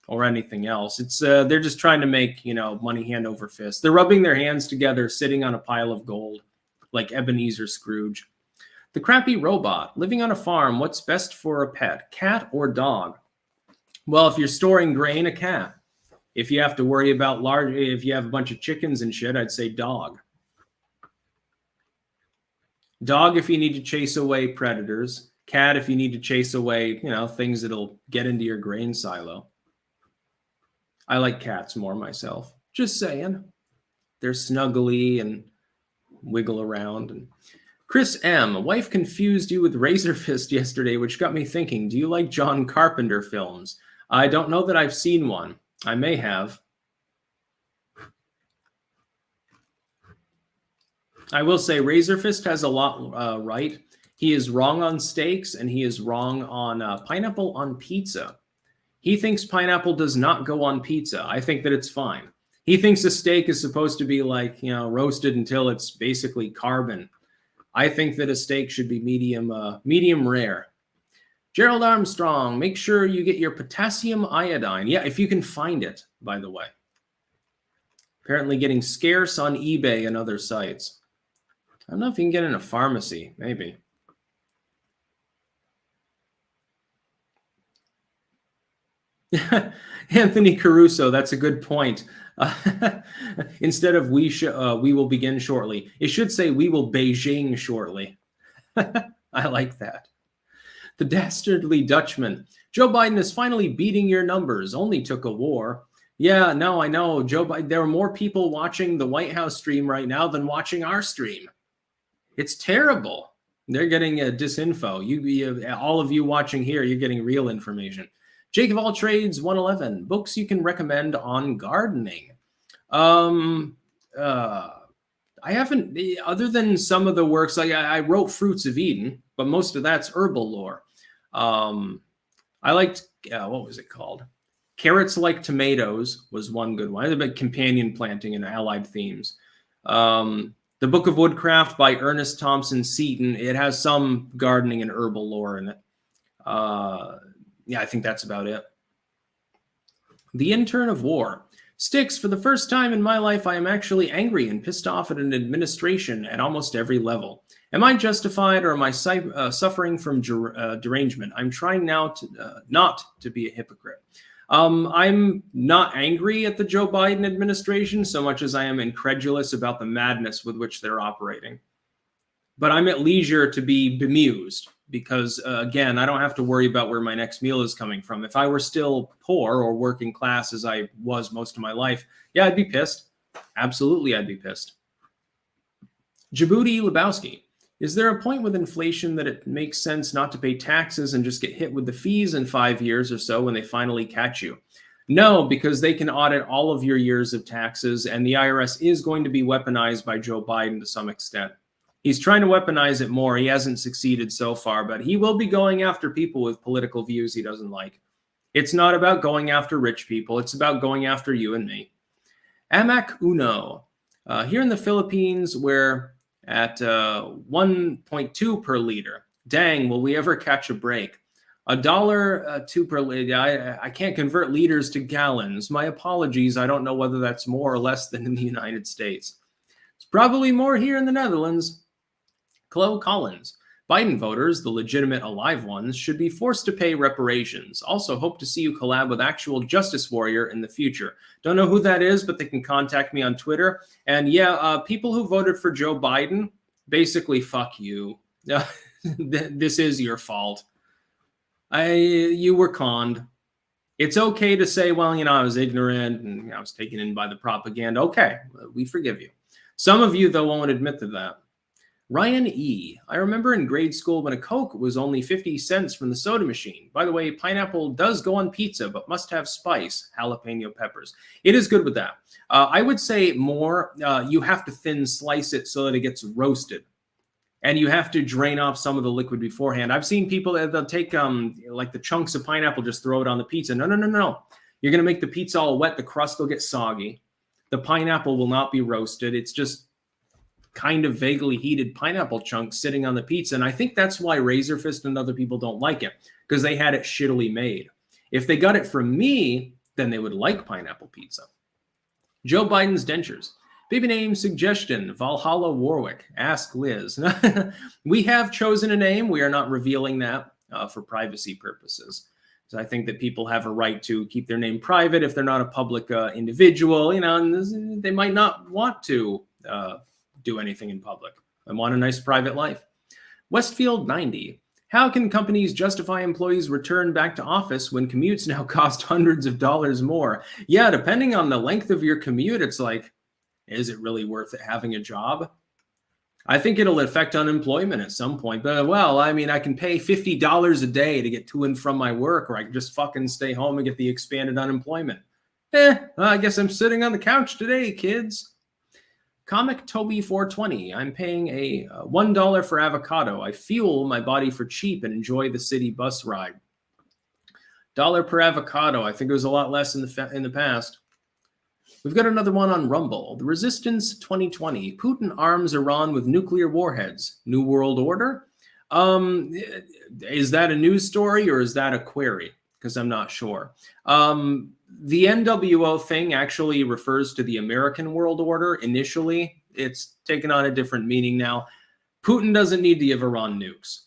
or anything else. It's they're just trying to make, money hand over fist. They're rubbing their hands together, sitting on a pile of gold, like Ebenezer Scrooge. The crappy robot, living on a farm, what's best for a pet, cat or dog? Well, if you're storing grain, a cat. If you have to worry about if you have a bunch of chickens and shit, I'd say dog. Dog if you need to chase away predators. Cat if you need to chase away, things that'll get into your grain silo. I like cats more myself. Just saying. They're snuggly and wiggle around. And Chris M. A wife confused you with Razor Fist yesterday, which got me thinking, do you like John Carpenter films? I don't know that I've seen one. I may have. I will say Razor Fist has a lot right. He is wrong on steaks and he is wrong on pineapple on pizza. He thinks pineapple does not go on pizza. I think that it's fine. He thinks a steak is supposed to be like, roasted until it's basically carbon. I think that a steak should be medium rare. Gerald Armstrong, make sure you get your potassium iodine. Yeah, if you can find it, by the way. Apparently getting scarce on eBay and other sites. I don't know if you can get it in a pharmacy, maybe. Anthony Caruso, that's a good point. Instead of we will begin shortly, it should say we will Beijing shortly. I like that. The dastardly Dutchman. Joe Biden is finally beating your numbers. Only took a war. Yeah, no, I know. Joe Biden. There are more people watching the White House stream right now than watching our stream. It's terrible. They're getting disinfo. You, all of you watching here, you're getting real information. Jake of all trades, 111 books you can recommend on gardening. I haven't, other than some of the works. Like I wrote Fruits of Eden, but most of that's herbal lore. I liked what was it called? Carrots Like Tomatoes was one good one. About companion planting and allied themes. The Book of Woodcraft by Ernest Thompson Seton. It has some gardening and herbal lore in it. Yeah, I think that's about it. The Intern of War. Sticks, for the first time in my life, I am actually angry and pissed off at an administration at almost every level. Am I justified or am I suffering from derangement? I'm trying now to not to be a hypocrite. I'm not angry at the Joe Biden administration so much as I am incredulous about the madness with which they're operating. But I'm at leisure to be bemused because, again, I don't have to worry about where my next meal is coming from. If I were still poor or working class as I was most of my life, yeah, I'd be pissed. Absolutely, I'd be pissed. Djibouti Lebowski. Is there a point with inflation that it makes sense not to pay taxes and just get hit with the fees in 5 years or so when they finally catch you? No, because they can audit all of your years of taxes, and the IRS is going to be weaponized by Joe Biden to some extent. He's trying to weaponize it more. He hasn't succeeded so far, but he will be going after people with political views he doesn't like. It's not about going after rich people. It's about going after you and me. Amac Uno. Here in the Philippines, we're at 1.2 per liter. Dang, will we ever catch a break? $1 per liter. I can't convert liters to gallons. My apologies. I don't know whether that's more or less than in the United States. It's probably more here in the Netherlands. Chloe Collins. Biden voters, the legitimate alive ones, should be forced to pay reparations. Also, hope to see you collab with actual justice warrior in the future. Don't know who that is, but they can contact me on Twitter. And yeah, people who voted for Joe Biden, basically, fuck you. This is your fault. You were conned. It's okay to say, well, I was ignorant and I was taken in by the propaganda. Okay, we forgive you. Some of you, though, won't admit to that. Ryan E. I remember in grade school when a Coke was only 50 cents from the soda machine. By the way, pineapple does go on pizza, but must have spice, jalapeno peppers. It is good with that. I would say more, you have to thin slice it so that it gets roasted. And you have to drain off some of the liquid beforehand. I've seen people that they'll take like the chunks of pineapple, just throw it on the pizza. No. You're going to make the pizza all wet. The crust will get soggy. The pineapple will not be roasted. It's just kind of vaguely heated pineapple chunks sitting on the pizza. And I think that's why Razor Fist and other people don't like it, because they had it shittily made. If they got it from me, then they would like pineapple pizza. Joe Biden's dentures. Baby name suggestion, Valhalla Warwick. Ask Liz. We have chosen a name. We are not revealing that for privacy purposes. So I think that people have a right to keep their name private if they're not a public individual, and they might not want to do anything in public and want a nice private life. Westfield 90. How can companies justify employees' return back to office when commutes now cost hundreds of dollars more? Yeah, depending on the length of your commute, it's like, is it really worth it having a job? I think it'll affect unemployment at some point. But, well, I can pay $50 a day to get to and from my work, or I can just fucking stay home and get the expanded unemployment. I guess I'm sitting on the couch today, kids. Comic Toby 420. I'm paying a $1 for avocado. I fuel my body for cheap and enjoy the city bus ride. $1 per avocado. I think it was a lot less in the past. We've got another one on Rumble. The Resistance 2020. Putin arms Iran with nuclear warheads. New World Order? Is that a news story or is that a query? Because I'm not sure. The NWO thing actually refers to the American world order initially. It's taken on a different meaning now. Putin doesn't need to give Iran nukes.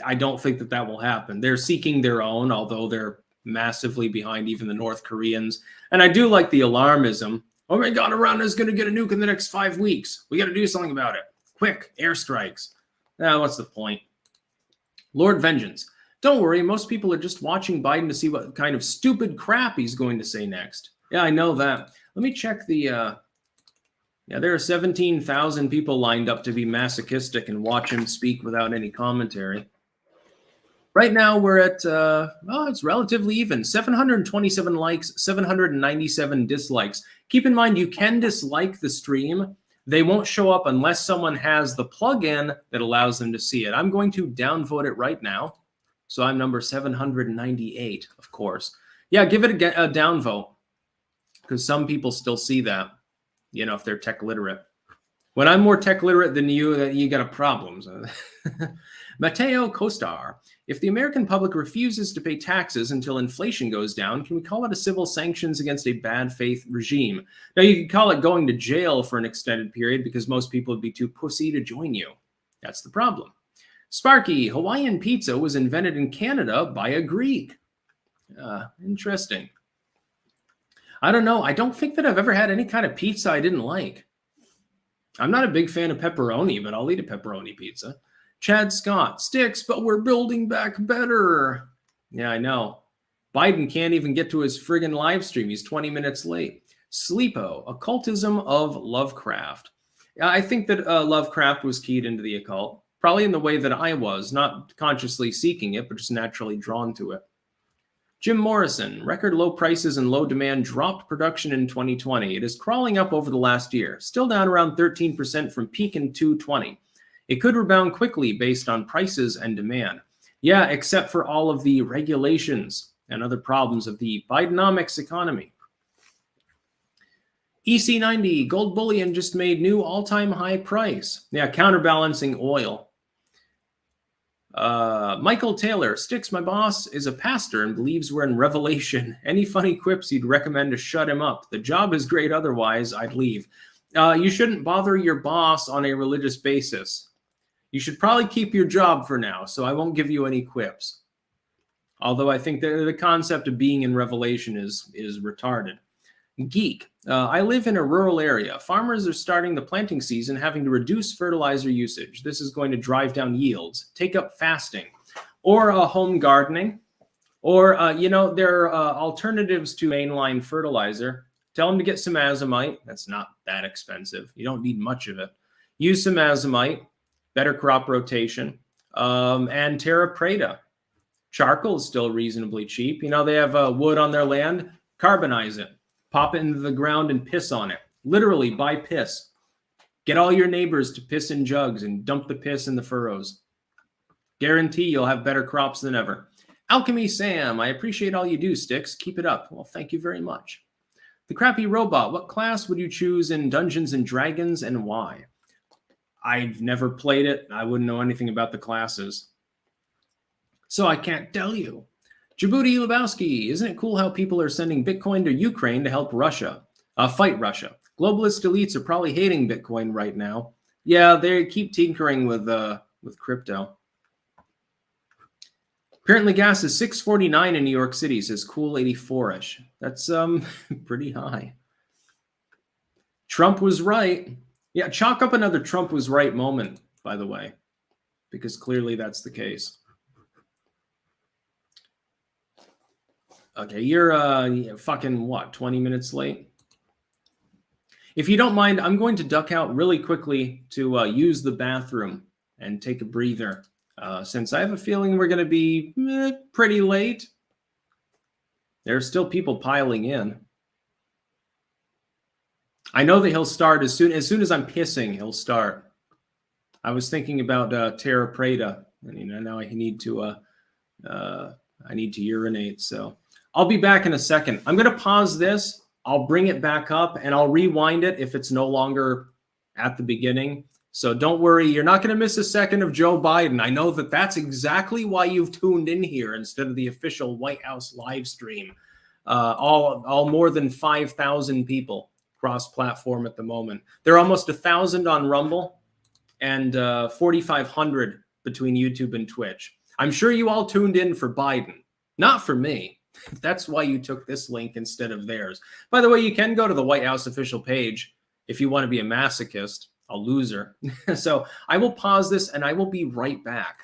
I don't think that will happen. They're seeking their own, although they're massively behind even the North Koreans. And I do like the alarmism. Oh my God, Iran is going to get a nuke in the next 5 weeks. We got to do something about it. Quick, airstrikes. What's the point? Lord Vengeance. Don't worry, most people are just watching Biden to see what kind of stupid crap he's going to say next. Yeah, I know that. Let me check the... there are 17,000 people lined up to be masochistic and watch him speak without any commentary. Right now, we're at, it's relatively even. 727 likes, 797 dislikes. Keep in mind, you can dislike the stream. They won't show up unless someone has the plugin that allows them to see it. I'm going to downvote it right now. So I'm number 798, of course. Yeah, give it a downvote, because some people still see that, if they're tech literate. When I'm more tech literate than you got a problem. So. Mateo Costar. If the American public refuses to pay taxes until inflation goes down, can we call it a civil sanctions against a bad faith regime? Now, you could call it going to jail for an extended period because most people would be too pussy to join you. That's the problem. Sparky, Hawaiian pizza was invented in Canada by a Greek. Interesting. I don't know. I don't think that I've ever had any kind of pizza I didn't like. I'm not a big fan of pepperoni, but I'll eat a pepperoni pizza. Chad Scott, sticks, but we're building back better. Yeah, I know. Biden can't even get to his friggin' live stream. He's 20 minutes late. Sleepo, occultism of Lovecraft. I think that Lovecraft was keyed into the occult, probably in the way that I was, not consciously seeking it, but just naturally drawn to it. Jim Morrison, record low prices and low demand dropped production in 2020. It is crawling up over the last year, still down around 13% from peak in 2020. It could rebound quickly based on prices and demand. Yeah, except for all of the regulations and other problems of the Bidenomics economy. EC90, gold bullion just made new all-time high price. Yeah, counterbalancing oil. Michael Taylor, Sticks, my boss is a pastor and believes we're in Revelation. Any funny quips you'd recommend to shut him up? The job is great otherwise, I'd leave. You shouldn't bother your boss on a religious basis. You should probably keep your job for now, so I won't give you any quips. Although I think the concept of being in Revelation is retarded. Geek, I live in a rural area. Farmers are starting the planting season having to reduce fertilizer usage. This is going to drive down yields, take up fasting, or home gardening, or, there are alternatives to mainline fertilizer. Tell them to get some azomite. That's not that expensive. You don't need much of it. Use some azomite, better crop rotation, and terra preta. Charcoal is still reasonably cheap. They have wood on their land. Carbonize it. Pop it into the ground and piss on it. Literally, buy piss. Get all your neighbors to piss in jugs and dump the piss in the furrows. Guarantee you'll have better crops than ever. Alchemy Sam, I appreciate all you do, Sticks. Keep it up. Well, thank you very much. The Crappy Robot, what class would you choose in Dungeons and Dragons and why? I've never played it. I wouldn't know anything about the classes. So I can't tell you. Djibouti Lebowski, isn't it cool how people are sending Bitcoin to Ukraine to help Russia, fight Russia? Globalist elites are probably hating Bitcoin right now. Yeah, they keep tinkering with crypto. Apparently gas is $6.49 in New York City, says Cool84ish. That's pretty high. Trump was right. Yeah, chalk up another Trump was right moment, by the way, because clearly that's the case. Okay, you're fucking what, 20 minutes late? If you don't mind, I'm going to duck out really quickly to use the bathroom and take a breather, since I have a feeling we're going to be pretty late. There are still people piling in. I know that he'll start as soon as I'm pissing, he'll start. I was thinking about terra preta, and now I need to urinate, so I'll be back in a second. I'm going to pause this. I'll bring it back up and I'll rewind it if it's no longer at the beginning. So don't worry, you're not going to miss a second of Joe Biden. I know that that's exactly why you've tuned in here instead of the official White House live stream. All more than 5,000 people cross-platform at the moment. There are almost 1,000 on Rumble and 4,500 between YouTube and Twitch. I'm sure you all tuned in for Biden, not for me. That's why you took this link instead of theirs. By the way, you can go to the White House official page if you want to be a masochist, a loser. So I will pause this and I will be right back.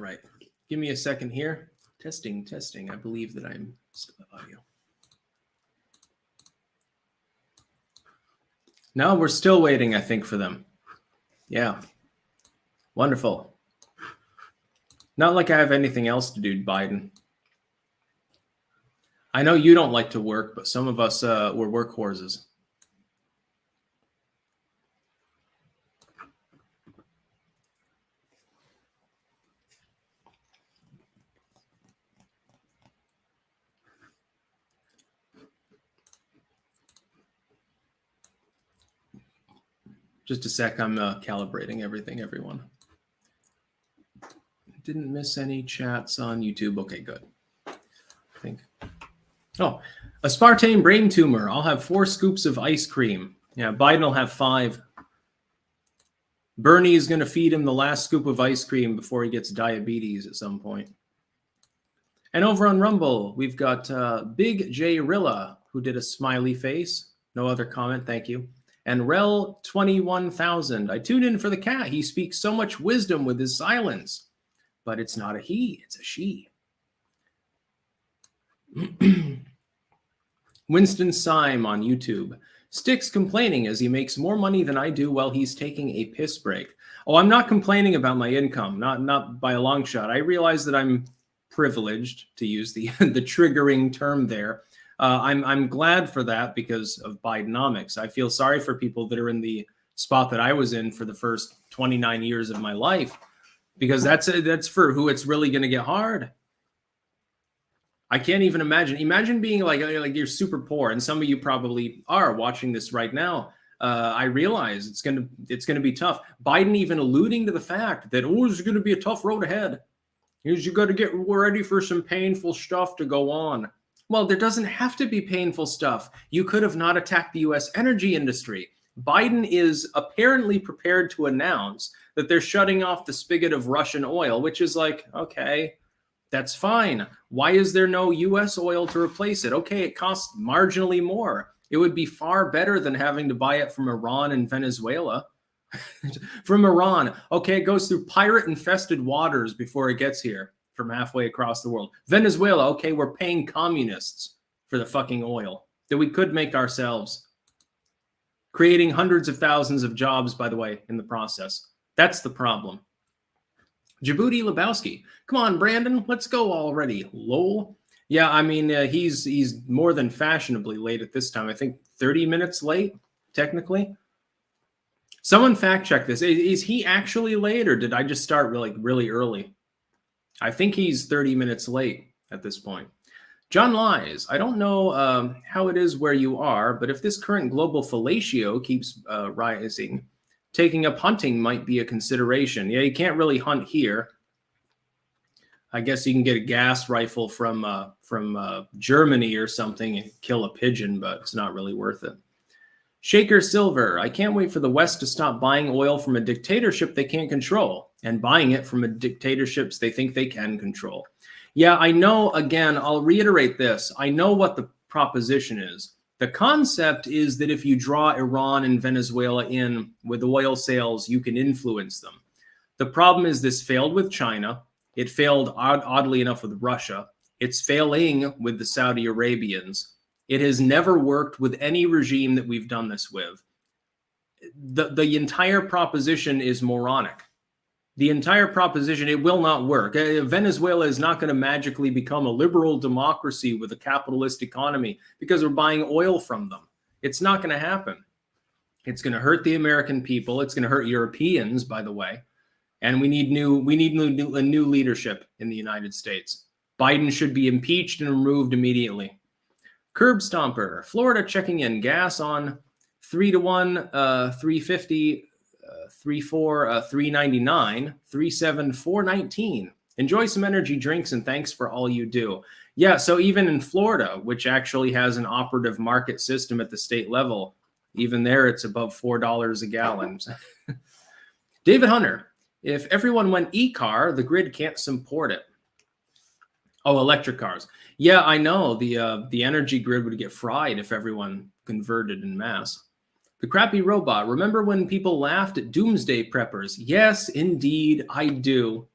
right. Give me a second here. Testing. I believe that I'm still audio. No, we're still waiting, I think, for them. Yeah. Wonderful. Not like I have anything else to do, Biden. I know you don't like to work, but some of us, we're workhorses. Just a sec, I'm calibrating everything, everyone. Didn't miss any chats on YouTube. Okay, good. I think. Oh, aspartame brain tumor. I'll have 4 scoops of ice cream. Yeah, Biden will have 5. Bernie is going to feed him the last scoop of ice cream before he gets diabetes at some point. And over on Rumble, we've got Big J Rilla, who did a smiley face. No other comment, thank you. And Rel 21,000. I tuned in for the cat. He speaks so much wisdom with his silence. But it's not a he, it's a she. Winston Syme on YouTube. Sticks complaining as he makes more money than I do while he's taking a piss break. Oh, I'm not complaining about my income, not by a long shot. I realize that I'm privileged, to use the the triggering term there. I'm glad for that because of Bidenomics. I feel sorry for people that are in the spot that I was in for the first 29 years of my life, because that's for who it's really going to get hard. I can't even imagine being like you're super poor, and some of you probably are watching this right now. I realize it's gonna be tough. Biden even alluding to the fact that it's going to be a tough road ahead. You got to get ready for some painful stuff to go on. Well, there doesn't have to be painful stuff. You could have not attacked the U.S. energy industry. Biden is apparently prepared to announce that they're shutting off the spigot of Russian oil, which is like, okay, that's fine. Why is there no U.S. oil to replace it? Okay, it costs marginally more. It would be far better than having to buy it from Iran and Venezuela. From Iran, okay, it goes through pirate-infested waters before it gets here from halfway across the world. Venezuela, okay, we're paying communists for the fucking oil that we could make ourselves, creating hundreds of thousands of jobs, by the way, in the process. That's the problem. Djibouti Lebowski. Come on, Brandon, let's go already. Lol. Yeah, I mean, he's more than fashionably late at this time. I think 30 minutes late, technically. Someone fact check this. Is he actually late, or did I just start really early? I think he's 30 minutes late at this point. John Lies. I don't know how it is where you are, but if this current global fellatio keeps rising, taking up hunting might be a consideration. Yeah, you can't really hunt here. I guess you can get a gas rifle from Germany or something and kill a pigeon, but it's not really worth it. Shaker Silver. I can't wait for the West to stop buying oil from a dictatorship they can't control and buying it from a dictatorships they think they can control. Yeah, I know. Again, I'll reiterate this. I know what the proposition is. The concept is that if you draw Iran and Venezuela in with oil sales, you can influence them. The problem is this failed with China. It failed, oddly enough, with Russia. It's failing with the Saudi Arabians. It has never worked with any regime that we've done this with. The entire proposition is moronic. The entire proposition, it will not work. Venezuela is not going to magically become a liberal democracy with a capitalist economy because we're buying oil from them. It's not going to happen. It's going to hurt the American people. It's going to hurt Europeans, by the way. And we need new leadership in the United States. Biden should be impeached and removed immediately. Curb Stomper, Florida checking in. Gas on 3-1, 350, 34, 399, 37, 419. Enjoy some energy drinks and thanks for all you do. Yeah, so even in Florida, which actually has an operative market system at the state level, even there it's above $4 a gallon. David Hunter, if everyone went e-car, the grid can't support it. Oh, electric cars. Yeah, I know. The energy grid would get fried if everyone converted en masse. The crappy robot. Remember when people laughed at doomsday preppers? Yes, indeed, I do.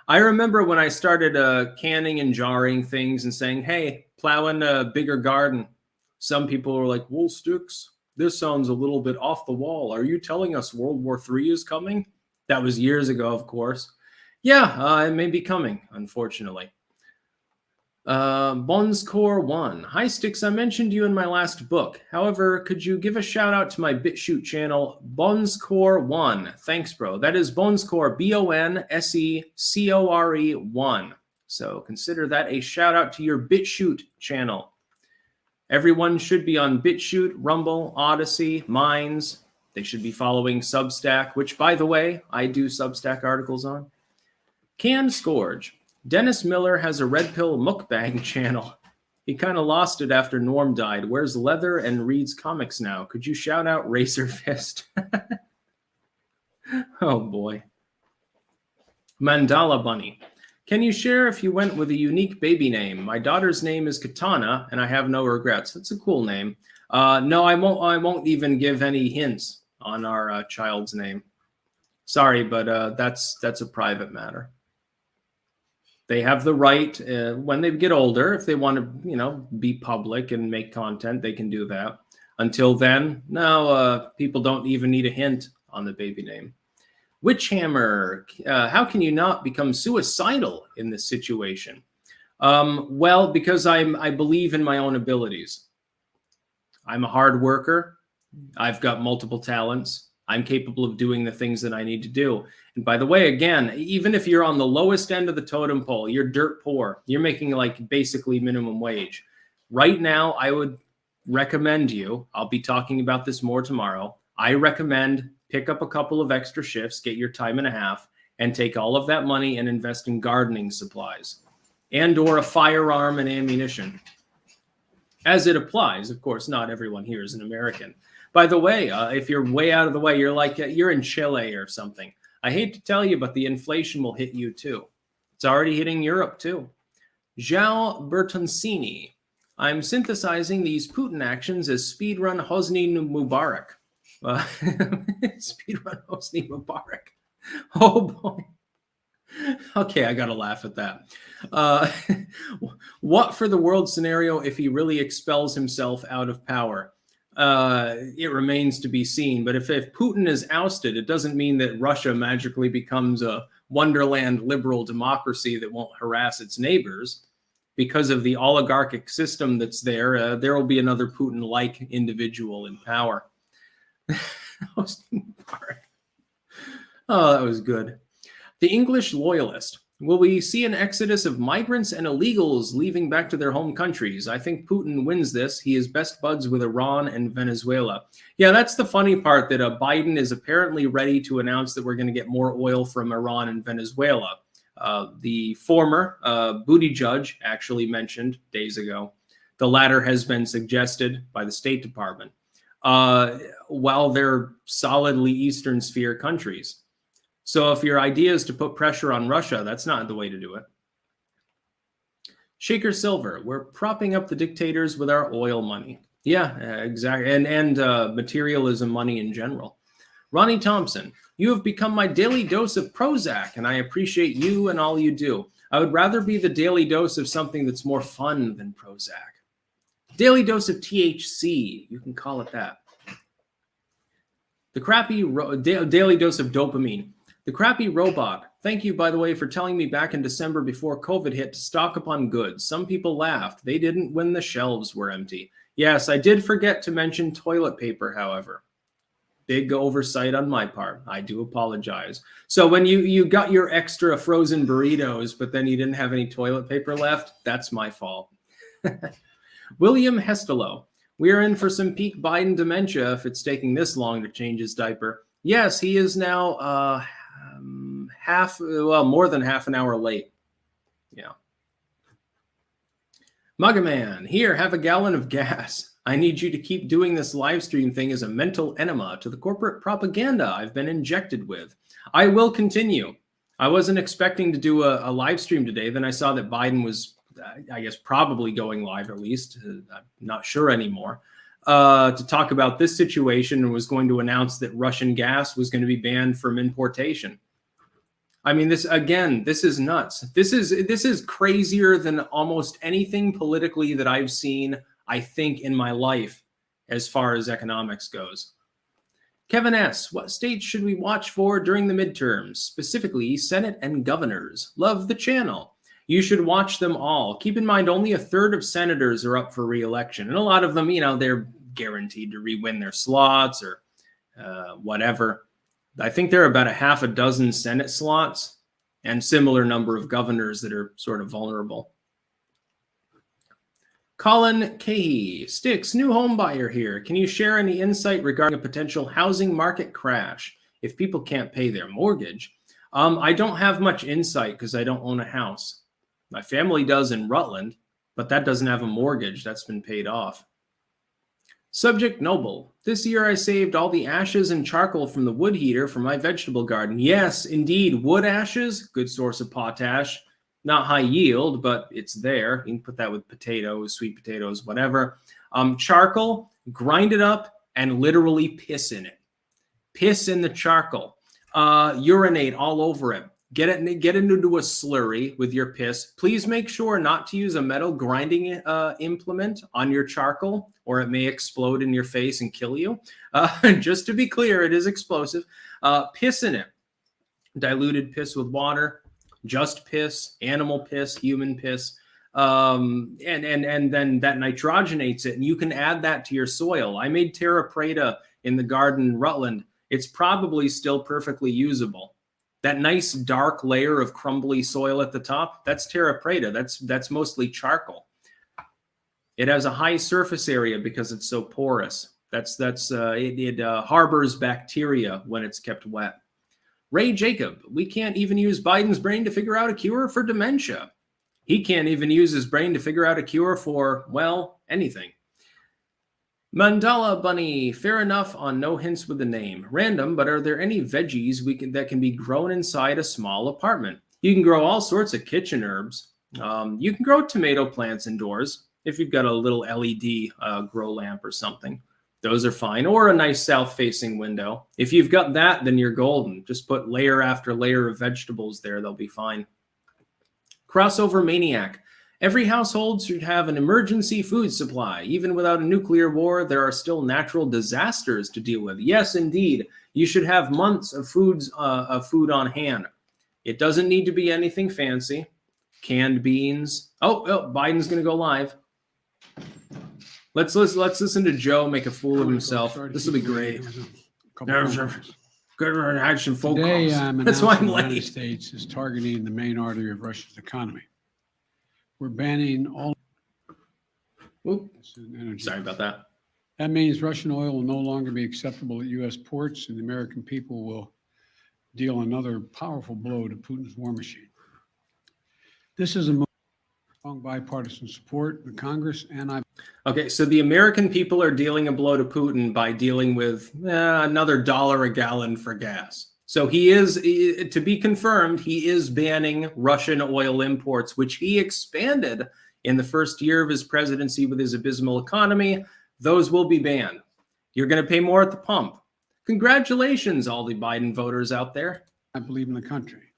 I remember when I started canning and jarring things and saying, hey, plowing a bigger garden. Some people were like, wool sticks, this sounds a little bit off the wall. Are you telling us World War III is coming? That was years ago, of course. Yeah, it may be coming, unfortunately. Bonscore 1. Hi, Sticks. I mentioned you in my last book. However, could you give a shout out to my BitChute channel, Bonscore 1? Thanks, bro. That is Bonscore, BONSECORE 1. So consider that a shout out to your BitChute channel. Everyone should be on BitChute, Rumble, Odyssey, Minds. They should be following Substack, which, by the way, I do Substack articles on. Can Scourge. Dennis Miller has a Red Pill mukbang channel. He kind of lost it after Norm died. Wears leather and reads comics now. Could you shout out Razor Fist? Oh, boy. Mandala Bunny. Can you share if you went with a unique baby name? My daughter's name is Katana, and I have no regrets. It's a cool name. No, I won't even give any hints on our child's name. Sorry, but that's a private matter. They have the right when they get older, if they want to, be public and make content, they can do that. Until then, no, people don't even need a hint on the baby name. Witchhammer, how can you not become suicidal in this situation? Well, because I believe in my own abilities. I'm a hard worker. I've got multiple talents. I'm capable of doing the things that I need to do. And by the way, again, even if you're on the lowest end of the totem pole, you're dirt poor, you're making like basically minimum wage. Right now, I would recommend you, I'll be talking about this more tomorrow. I recommend pick up a couple of extra shifts, get your time and a half, and take all of that money and invest in gardening supplies and or a firearm and ammunition. As it applies, of course, not everyone here is an American. By the way, if you're way out of the way, you're in Chile or something. I hate to tell you, but the inflation will hit you too. It's already hitting Europe too. João Bertoncini. I'm synthesizing these Putin actions as speedrun Hosni Mubarak. Speedrun Hosni Mubarak. Oh boy. Okay, I gotta laugh at that. What for the world scenario if he really expels himself out of power? It remains to be seen. But if Putin is ousted, it doesn't mean that Russia magically becomes a wonderland liberal democracy that won't harass its neighbors. Because of the oligarchic system that's there, there will be another Putin-like individual in power. Oh, that was good. The English loyalist. Will we see an exodus of migrants and illegals leaving back to their home countries? I think Putin wins this. He is best buds with Iran and Venezuela. Yeah, that's the funny part, that Biden is apparently ready to announce that we're going to get more oil from Iran and Venezuela. The former Buttigieg actually mentioned days ago. The latter has been suggested by the State Department. While they're solidly Eastern Sphere countries. So if your idea is to put pressure on Russia, that's not the way to do it. Shaker Silver, we're propping up the dictators with our oil money. Yeah, exactly. And materialism money in general. Ronnie Thompson, you have become my daily dose of Prozac, and I appreciate you and all you do. I would rather be the daily dose of something that's more fun than Prozac. Daily dose of THC, you can call it that. The crappy daily dose of dopamine. The crappy robot. Thank you, by the way, for telling me back in December before COVID hit to stock up on goods. Some people laughed. They didn't when the shelves were empty. Yes, I did forget to mention toilet paper, however. Big oversight on my part. I do apologize. So when you got your extra frozen burritos, but then you didn't have any toilet paper left, that's my fault. William Hestelow. We're in for some peak Biden dementia if it's taking this long to change his diaper. Yes, he is now more than half an hour late. Yeah. Muggaman, here, have a gallon of gas. I need you to keep doing this live stream thing as a mental enema to the corporate propaganda I've been injected with. I will continue. I wasn't expecting to do a live stream today. Then I saw that Biden was, I guess, probably going live, at least. I'm not sure anymore. To talk about this situation and was going to announce that Russian gas was going to be banned from importation. I mean, this is nuts. This is crazier than almost anything politically that I've seen, I think, in my life as far as economics goes. Kevin S., what states should we watch for during the midterms, specifically Senate and governors? Love the channel. You should watch them all. Keep in mind, only a third of senators are up for re-election. And a lot of them, they're guaranteed to re-win their slots or whatever. I think there are about a half a dozen Senate slots and similar number of governors that are sort of vulnerable. Colin K. Sticks, new home buyer here. Can you share any insight regarding a potential housing market crash if people can't pay their mortgage? I don't have much insight because I don't own a house. My family does in Rutland, but that doesn't have a mortgage. That's been paid off. Subject Noble, this year I saved all the ashes and charcoal from the wood heater for my vegetable garden. Yes, indeed, wood ashes, good source of potash. Not high yield, but it's there. You can put that with potatoes, sweet potatoes, whatever. Charcoal, grind it up and literally piss in it. Piss in the charcoal. Urinate all over it. Get it into a slurry with your piss. Please make sure not to use a metal grinding implement on your charcoal, or it may explode in your face and kill you. Just to be clear, it is explosive. Piss in it. Diluted piss with water. Just piss, animal piss, human piss, and then that nitrogenates it, and you can add that to your soil. I made terra preta in the garden in Rutland. It's probably still perfectly usable. That nice dark layer of crumbly soil at the top, that's terra preta. That's mostly charcoal. It has a high surface area because it's so porous. It harbors bacteria when it's kept wet. Ray Jacob, we can't even use Biden's brain to figure out a cure for dementia. He can't even use his brain to figure out a cure for, well, anything. Mandala Bunny, fair enough on no hints with the name. Random, but are there any veggies that can be grown inside a small apartment? You can grow all sorts of kitchen herbs. You can grow tomato plants indoors if you've got a little LED grow lamp or something. Those are fine, or a nice south-facing window. If you've got that, then you're golden. Just put layer after layer of vegetables there. They'll be fine. Crossover Maniac. Every household should have an emergency food supply. Even without a nuclear war, there are still natural disasters to deal with. Yes, indeed. You should have months of food on hand. It doesn't need to be anything fancy. Canned beans. Oh, Biden's going to go live. Let's listen to Joe make a fool of himself. This will be great. Good reaction, phone calls. That's why I'm late. The United States is targeting the main artery of Russia's economy. We're banning all. Sorry about that. That means Russian oil will no longer be acceptable at U.S. ports, and the American people will deal another powerful blow to Putin's war machine. This is a move with strong bipartisan support in Congress, and I. Okay, so the American people are dealing a blow to Putin by dealing with another $1 a gallon for gas. So he is, to be confirmed, he is banning Russian oil imports, which he expanded in the first year of his presidency with his abysmal economy. Those will be banned. You're going to pay more at the pump. Congratulations, all the Biden voters out there. I believe in the country.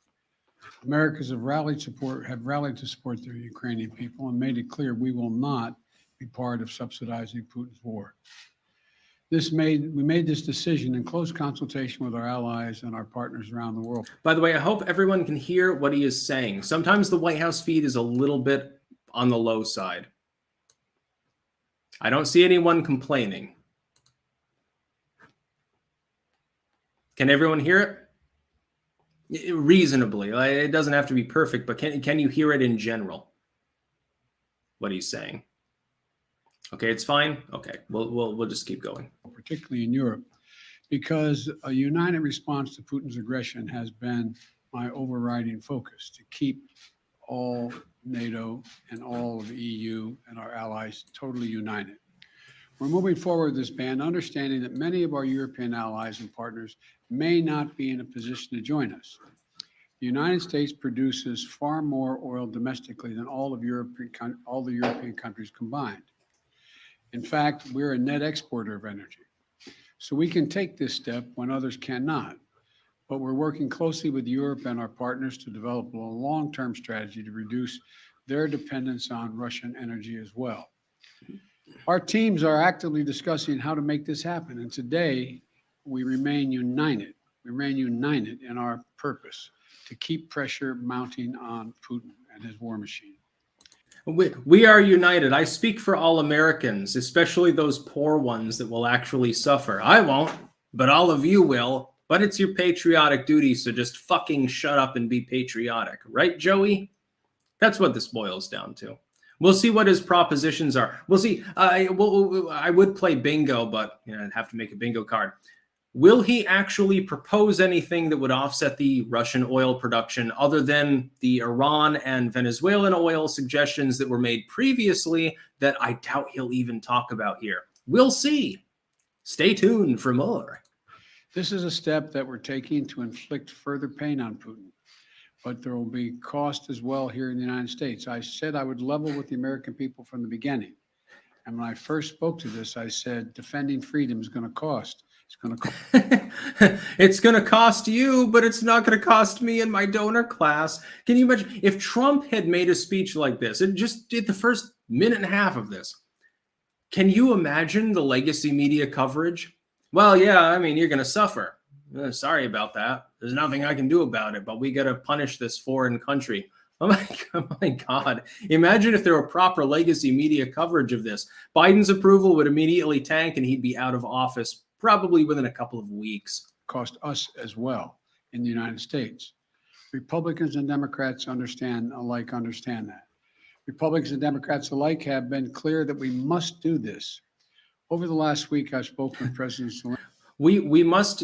Americans have rallied to support their Ukrainian people and made it clear we will not be part of subsidizing Putin's war. We made this decision in close consultation with our allies and our partners around the world. By the way, I hope everyone can hear what he is saying. Sometimes the White House feed is a little bit on the low side. I don't see anyone complaining. Can everyone hear it? Reasonably. It doesn't have to be perfect, but can you hear it in general? What he's saying? Okay, it's fine. Okay, we'll just keep going. Particularly in Europe, because a united response to Putin's aggression has been my overriding focus, to keep all NATO and all of the EU and our allies totally united. We're moving forward with this ban, understanding that many of our European allies and partners may not be in a position to join us. The United States produces far more oil domestically than all the European countries combined. In fact, we're a net exporter of energy. So we can take this step when others cannot. But we're working closely with Europe and our partners to develop a long-term strategy to reduce their dependence on Russian energy as well. Our teams are actively discussing how to make this happen, and today we remain united. We remain united in our purpose to keep pressure mounting on Putin and his war machine. We are united. I speak for all Americans, especially those poor ones that will actually suffer. I won't, but all of you will. But it's your patriotic duty, so just fucking shut up and be patriotic. Right, Joey? That's what this boils down to. We'll see what his propositions are. We'll see. I would play bingo, but I'd have to make a bingo card. Will he actually propose anything that would offset the Russian oil production other than the Iran and Venezuelan oil suggestions that were made previously that I doubt he'll even talk about here? We'll see. Stay tuned for more. This is a step that we're taking to inflict further pain on Putin, but there will be cost as well here in the United States. I said I would level with the American people from the beginning. And when I first spoke to this, I said defending freedom is going to cost. It's going to cost. It's going to cost you, but it's not going to cost me and my donor class. Can you imagine if Trump had made a speech like this and just did the first minute and a half of this? Can you imagine the legacy media coverage? Well, yeah, I mean, you're going to suffer. Sorry about that. There's nothing I can do about it, but we got to punish this foreign country. Oh my God. Imagine if there were proper legacy media coverage of this. Biden's approval would immediately tank and he'd be out of office probably within a couple of weeks. Cost us as well in the United States. Republicans and Democrats understand that. Republicans and Democrats alike have been clear that we must do this. Over the last week, I've spoken with President Zelensky. We must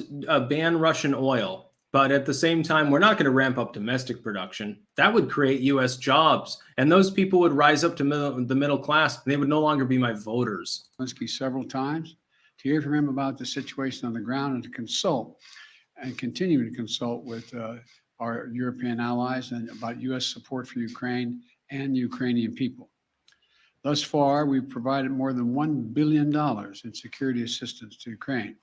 ban Russian oil, but at the same time, we're not going to ramp up domestic production. That would create U.S. jobs, and those people would rise up to the middle class, and they would no longer be my voters. Zelensky several times to hear from him about the situation on the ground and to consult and continue to consult with our European allies and about U.S. support for Ukraine and the Ukrainian people. Thus far, we've provided more than $1 billion in security assistance to Ukraine.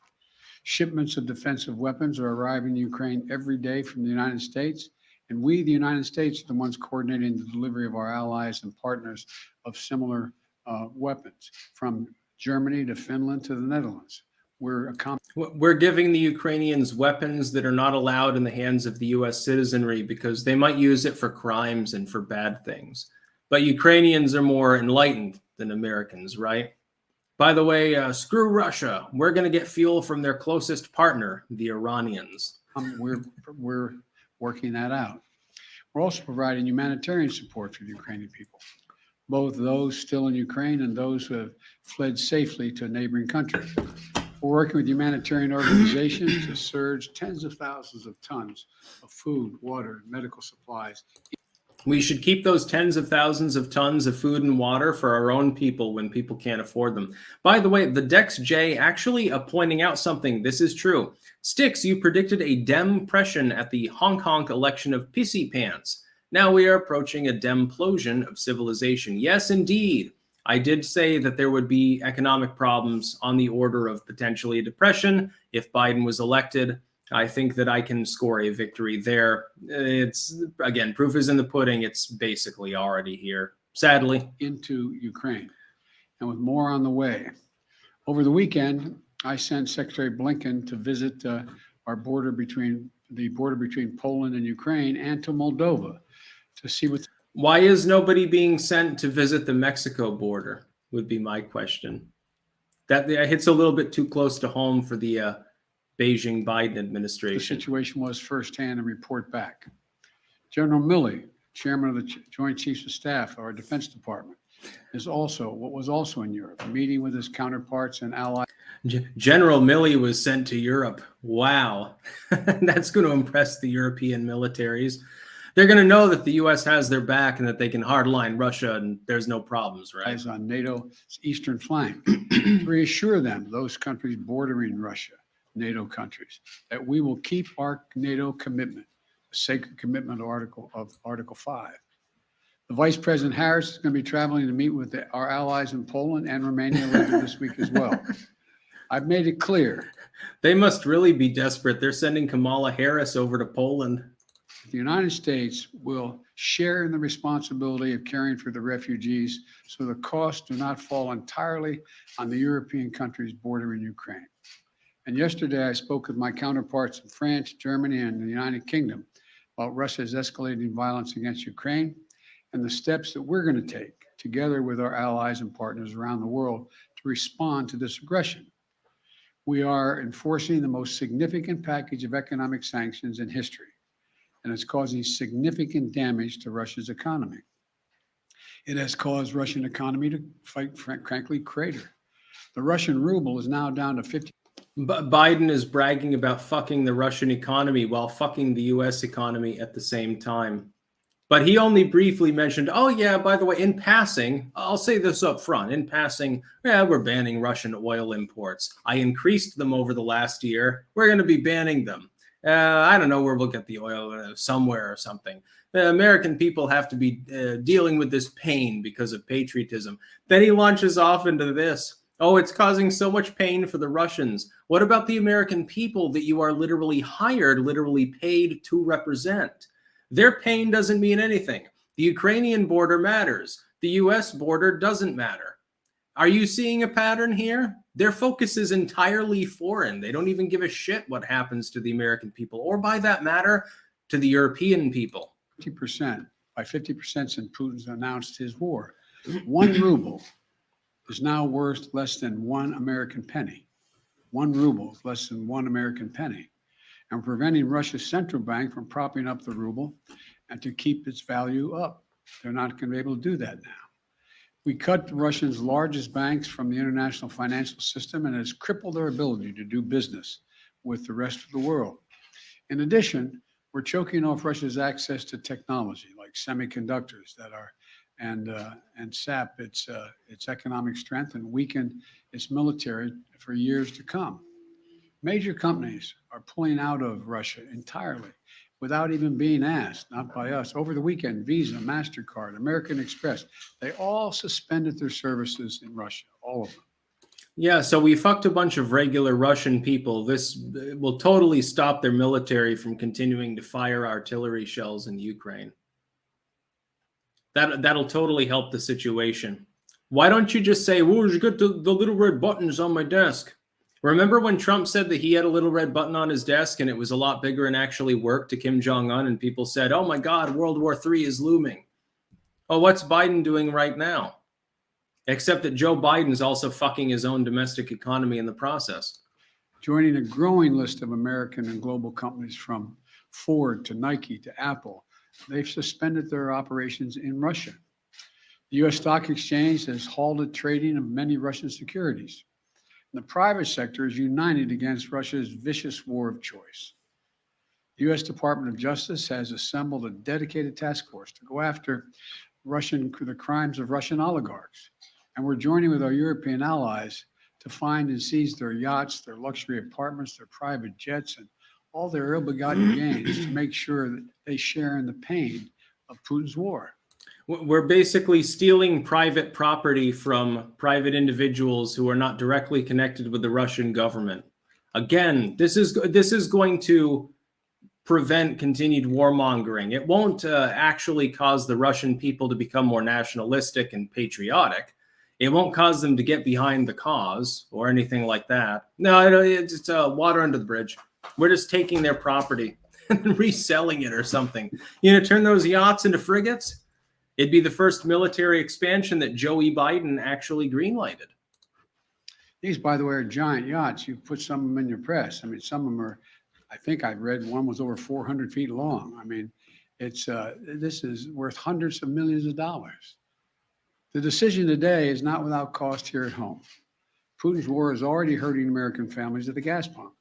Shipments of defensive weapons are arriving in Ukraine every day from the United States, and we, the United States, are the ones coordinating the delivery of our allies and partners of similar weapons, from Germany to Finland to the Netherlands. We're giving the Ukrainians weapons that are not allowed in the hands of the U.S. citizenry because they might use it for crimes and for bad things. But Ukrainians are more enlightened than Americans, right? By the way, screw Russia. We're going to get fuel from their closest partner, the Iranians. We're working that out. We're also providing humanitarian support for the Ukrainian people, both those still in Ukraine and those who have fled safely to a neighboring country. We're working with humanitarian organizations to surge tens of thousands of tons of food, water, and medical supplies. We should keep those tens of thousands of tons of food and water for our own people when people can't afford them. By the way, the Dex J actually pointing out something. This is true. Sticks, you predicted a Dem-pression at the Hong Kong election of pissy pants. Now we are approaching a Demplosion of civilization. Yes, indeed. I did say that there would be economic problems on the order of potentially a depression if Biden was elected. I think that I can score a victory there. It's, again, proof is in the pudding. It's basically already here, sadly. Into Ukraine, and with more on the way. Over the weekend, I sent Secretary Blinken to visit our border between Poland and Ukraine and to Moldova to see what. Why is nobody being sent to visit the Mexico border would be my question. That hits a little bit too close to home for the Beijing Biden administration. The situation was firsthand and report back. General Milley, chairman of the Joint Chiefs of Staff of our Defense Department, was also in Europe, meeting with his counterparts and allies. General Milley was sent to Europe. Wow. That's going to impress the European militaries. They're going to know that the U.S. has their back and that they can hardline Russia and there's no problems, right? On NATO's eastern flank to reassure them, those countries bordering Russia, NATO countries, that we will keep our NATO commitment, a sacred commitment of Article 5. The Vice President Harris is going to be traveling to meet with our allies in Poland and Romania later this week as well. I've made it clear They must really be desperate. They're sending Kamala Harris over to Poland. The United States will share in the responsibility of caring for the refugees, so the costs do not fall entirely on the European countries bordering Ukraine. And yesterday, I spoke with my counterparts in France, Germany, and the United Kingdom about Russia's escalating violence against Ukraine and the steps that we're going to take together with our allies and partners around the world to respond to this aggression. We are enforcing the most significant package of economic sanctions in history, and it's causing significant damage to Russia's economy. It has caused Russian economy to frankly crater. The Russian ruble is now down to 50. Biden is bragging about fucking the Russian economy while fucking the U.S. economy at the same time. But he only briefly mentioned, oh yeah, by the way, in passing, I'll say this up front, in passing, yeah, we're banning Russian oil imports. I increased them over the last year. We're going to be banning them. I don't know where we'll get the oil, somewhere or something. The American people have to be dealing with this pain because of patriotism. Then he launches off into this. Oh, it's causing so much pain for the Russians. What about the American people that you are literally hired, literally paid to represent? Their pain doesn't mean anything. The Ukrainian border matters. The US border doesn't matter. Are you seeing a pattern here? Their focus is entirely foreign. They don't even give a shit what happens to the American people, or by that matter, to the European people. 50%, by 50% since Putin's announced his war. 1 ruble is now worth less than 1 American penny. 1 ruble is less than 1 American penny. And preventing Russia's central bank from propping up the ruble and to keep its value up. They're not going to be able to do that now. We cut the Russians' largest banks from the international financial system, and it has crippled their ability to do business with the rest of the world. In addition, we're choking off Russia's access to technology like semiconductors that are and sap its economic strength and weaken its military for years to come. Major companies are pulling out of Russia entirely without even being asked, not by us. Over the weekend, Visa, MasterCard, American Express, they all suspended their services in Russia, all of them. Yeah, so we fucked a bunch of regular Russian people. This will totally stop their military from continuing to fire artillery shells in Ukraine. That'll totally help the situation. Why don't you just say, "Whoa, you got the little red buttons on my desk"? Remember when Trump said that he had a little red button on his desk and it was a lot bigger and actually worked to Kim Jong-un, and people said, oh my God, World War III is looming. Oh, what's Biden doing right now? Except that Joe Biden's also fucking his own domestic economy in the process. Joining a growing list of American and global companies from Ford to Nike to Apple, they've suspended their operations in Russia. The U.S. Stock Exchange has halted trading of many Russian securities. The private sector is united against Russia's vicious war of choice. The U.S. Department of Justice has assembled a dedicated task force to go after the crimes of Russian oligarchs. And we're joining with our European allies to find and seize their yachts, their luxury apartments, their private jets, and all their ill-begotten gains to make sure that they share in the pain of Putin's war. We're basically stealing private property from private individuals who are not directly connected with the Russian government. Again, this is going to prevent continued warmongering. It won't actually cause the Russian people to become more nationalistic and patriotic. It won't cause them to get behind the cause or anything like that. No, it's water under the bridge. We're just taking their property and reselling it or something. Turn those yachts into frigates. It'd be the first military expansion that Joey Biden actually greenlighted. These, by the way, are giant yachts. You've put some of them in your press. I mean, some of them are, I think I read one was over 400 feet long. I mean, this is worth hundreds of millions of dollars. The decision today is not without cost here at home. Putin's war is already hurting American families at the gas pump.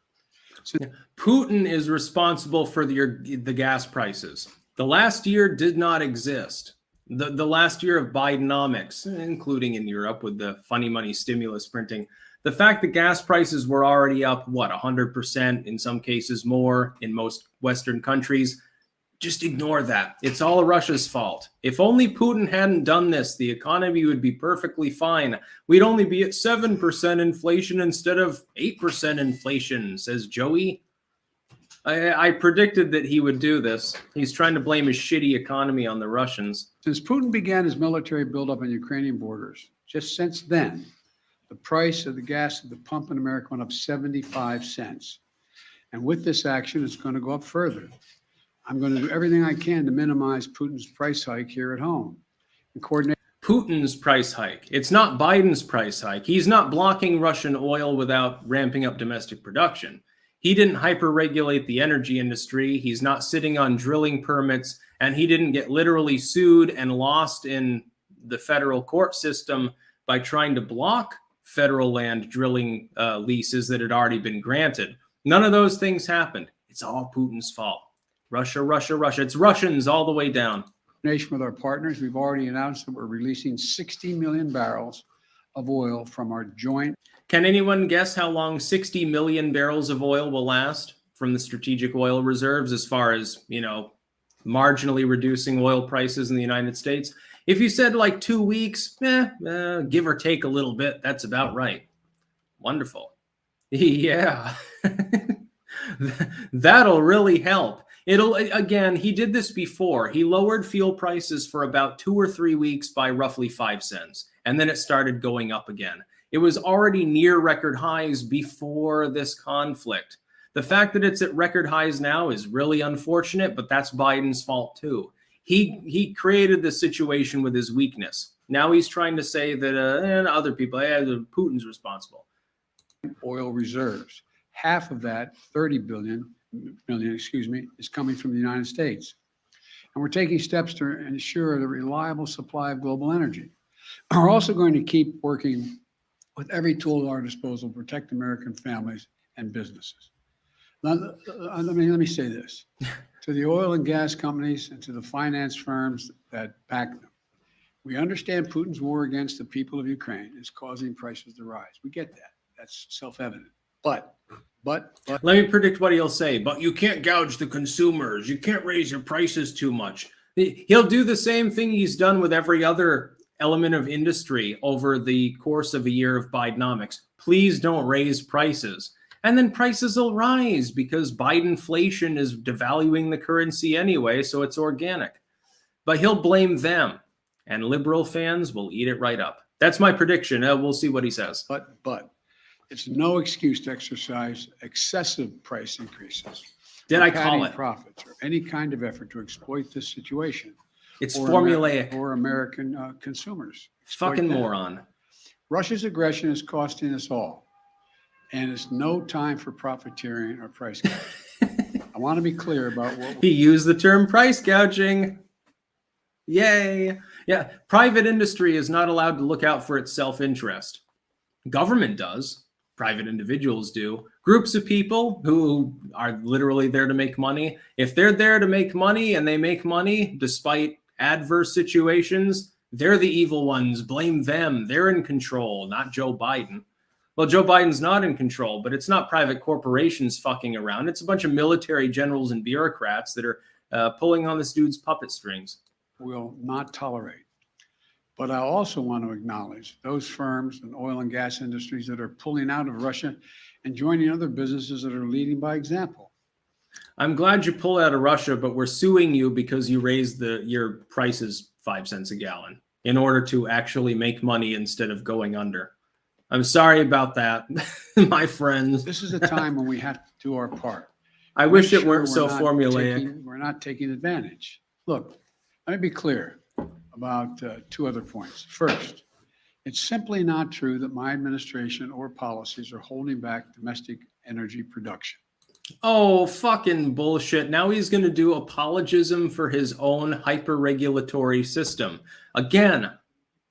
Putin is responsible for the gas prices. The last year did not exist. The last year of Bidenomics, including in Europe with the funny money stimulus printing, the fact that gas prices were already up, 100%, in some cases more in most Western countries, Just ignore that. It's all Russia's fault. If only Putin hadn't done this, the economy would be perfectly fine. We'd only be at 7% inflation instead of 8% inflation, says Joey. I predicted that he would do this. He's trying to blame his shitty economy on the Russians. Since Putin began his military buildup on Ukrainian borders, just since then, the price of the gas at the pump in America went up 75 cents. And with this action, it's going to go up further. I'm going to do everything I can to minimize Putin's price hike here at home. And coordinate Putin's price hike. It's not Biden's price hike. He's not blocking Russian oil without ramping up domestic production. He didn't hyper-regulate the energy industry. He's not sitting on drilling permits, and he didn't get literally sued and lost in the federal court system by trying to block federal land drilling leases that had already been granted. None of those things happened. It's all Putin's fault. Russia, Russia, Russia. It's Russians all the way down. Nation with our partners, we've already announced that we're releasing 60 million barrels of oil from our joint. Can anyone guess how long 60 million barrels of oil will last from the strategic oil reserves as far as, marginally reducing oil prices in the United States? If you said like 2 weeks, give or take a little bit, that's about right. Wonderful. Yeah. That'll really help. Again, he did this before. He lowered fuel prices for about 2 or 3 weeks by roughly 5 cents, and then it started going up again. It was already near record highs before this conflict. The fact that it's at record highs now is really unfortunate, but that's Biden's fault too. He created the situation with his weakness. Now he's trying to say that and other people, Putin's responsible. Oil reserves. Half of that, 30 million, is coming from the United States. And we're taking steps to ensure the reliable supply of global energy. We're also going to keep working with every tool at our disposal to protect American families and businesses. Now, let me say this. To the oil and gas companies and to the finance firms that back them, we understand Putin's war against the people of Ukraine is causing prices to rise. We get that. That's self-evident. But let me predict what he'll say. But you can't gouge the consumers. You can't raise your prices too much. He'll do the same thing he's done with every other element of industry over the course of a year of Bidenomics. Please don't raise prices. And then prices will rise because Bidenflation is devaluing the currency anyway, so it's organic. But he'll blame them, and liberal fans will eat it right up. That's my prediction. We'll see what he says. But it's no excuse to exercise excessive price increases. Did I call it? Profits or any kind of effort to exploit this situation. It's formulaic. For American consumers. Fucking moron. Russia's aggression is costing us all. And it's no time for profiteering or price gouging. I want to be clear about what he used the term price gouging. Yay. Yeah. Private industry is not allowed to look out for its self-interest. Government does. Private individuals do. Groups of people who are literally there to make money. If they're there to make money and they make money despite adverse situations, they're the evil ones. Blame them. They're in control, not Joe Biden. Well, Joe Biden's not in control, but it's not private corporations fucking around. It's a bunch of military generals and bureaucrats that are pulling on this dude's puppet strings. Will not tolerate. But I also want to acknowledge those firms and oil and gas industries that are pulling out of Russia and joining other businesses that are leading by example. I'm glad you pulled out of Russia, but we're suing you because you raised your prices 5 cents a gallon in order to actually make money instead of going under. I'm sorry about that, my friends. This is a time when we have to do our part. I wish it weren't so formulaic. We're not taking advantage. Look, let me be clear about 2 other points. First, it's simply not true that my administration or policies are holding back domestic energy production. Oh, fucking bullshit. Now he's going to do apologism for his own hyper-regulatory system. Again,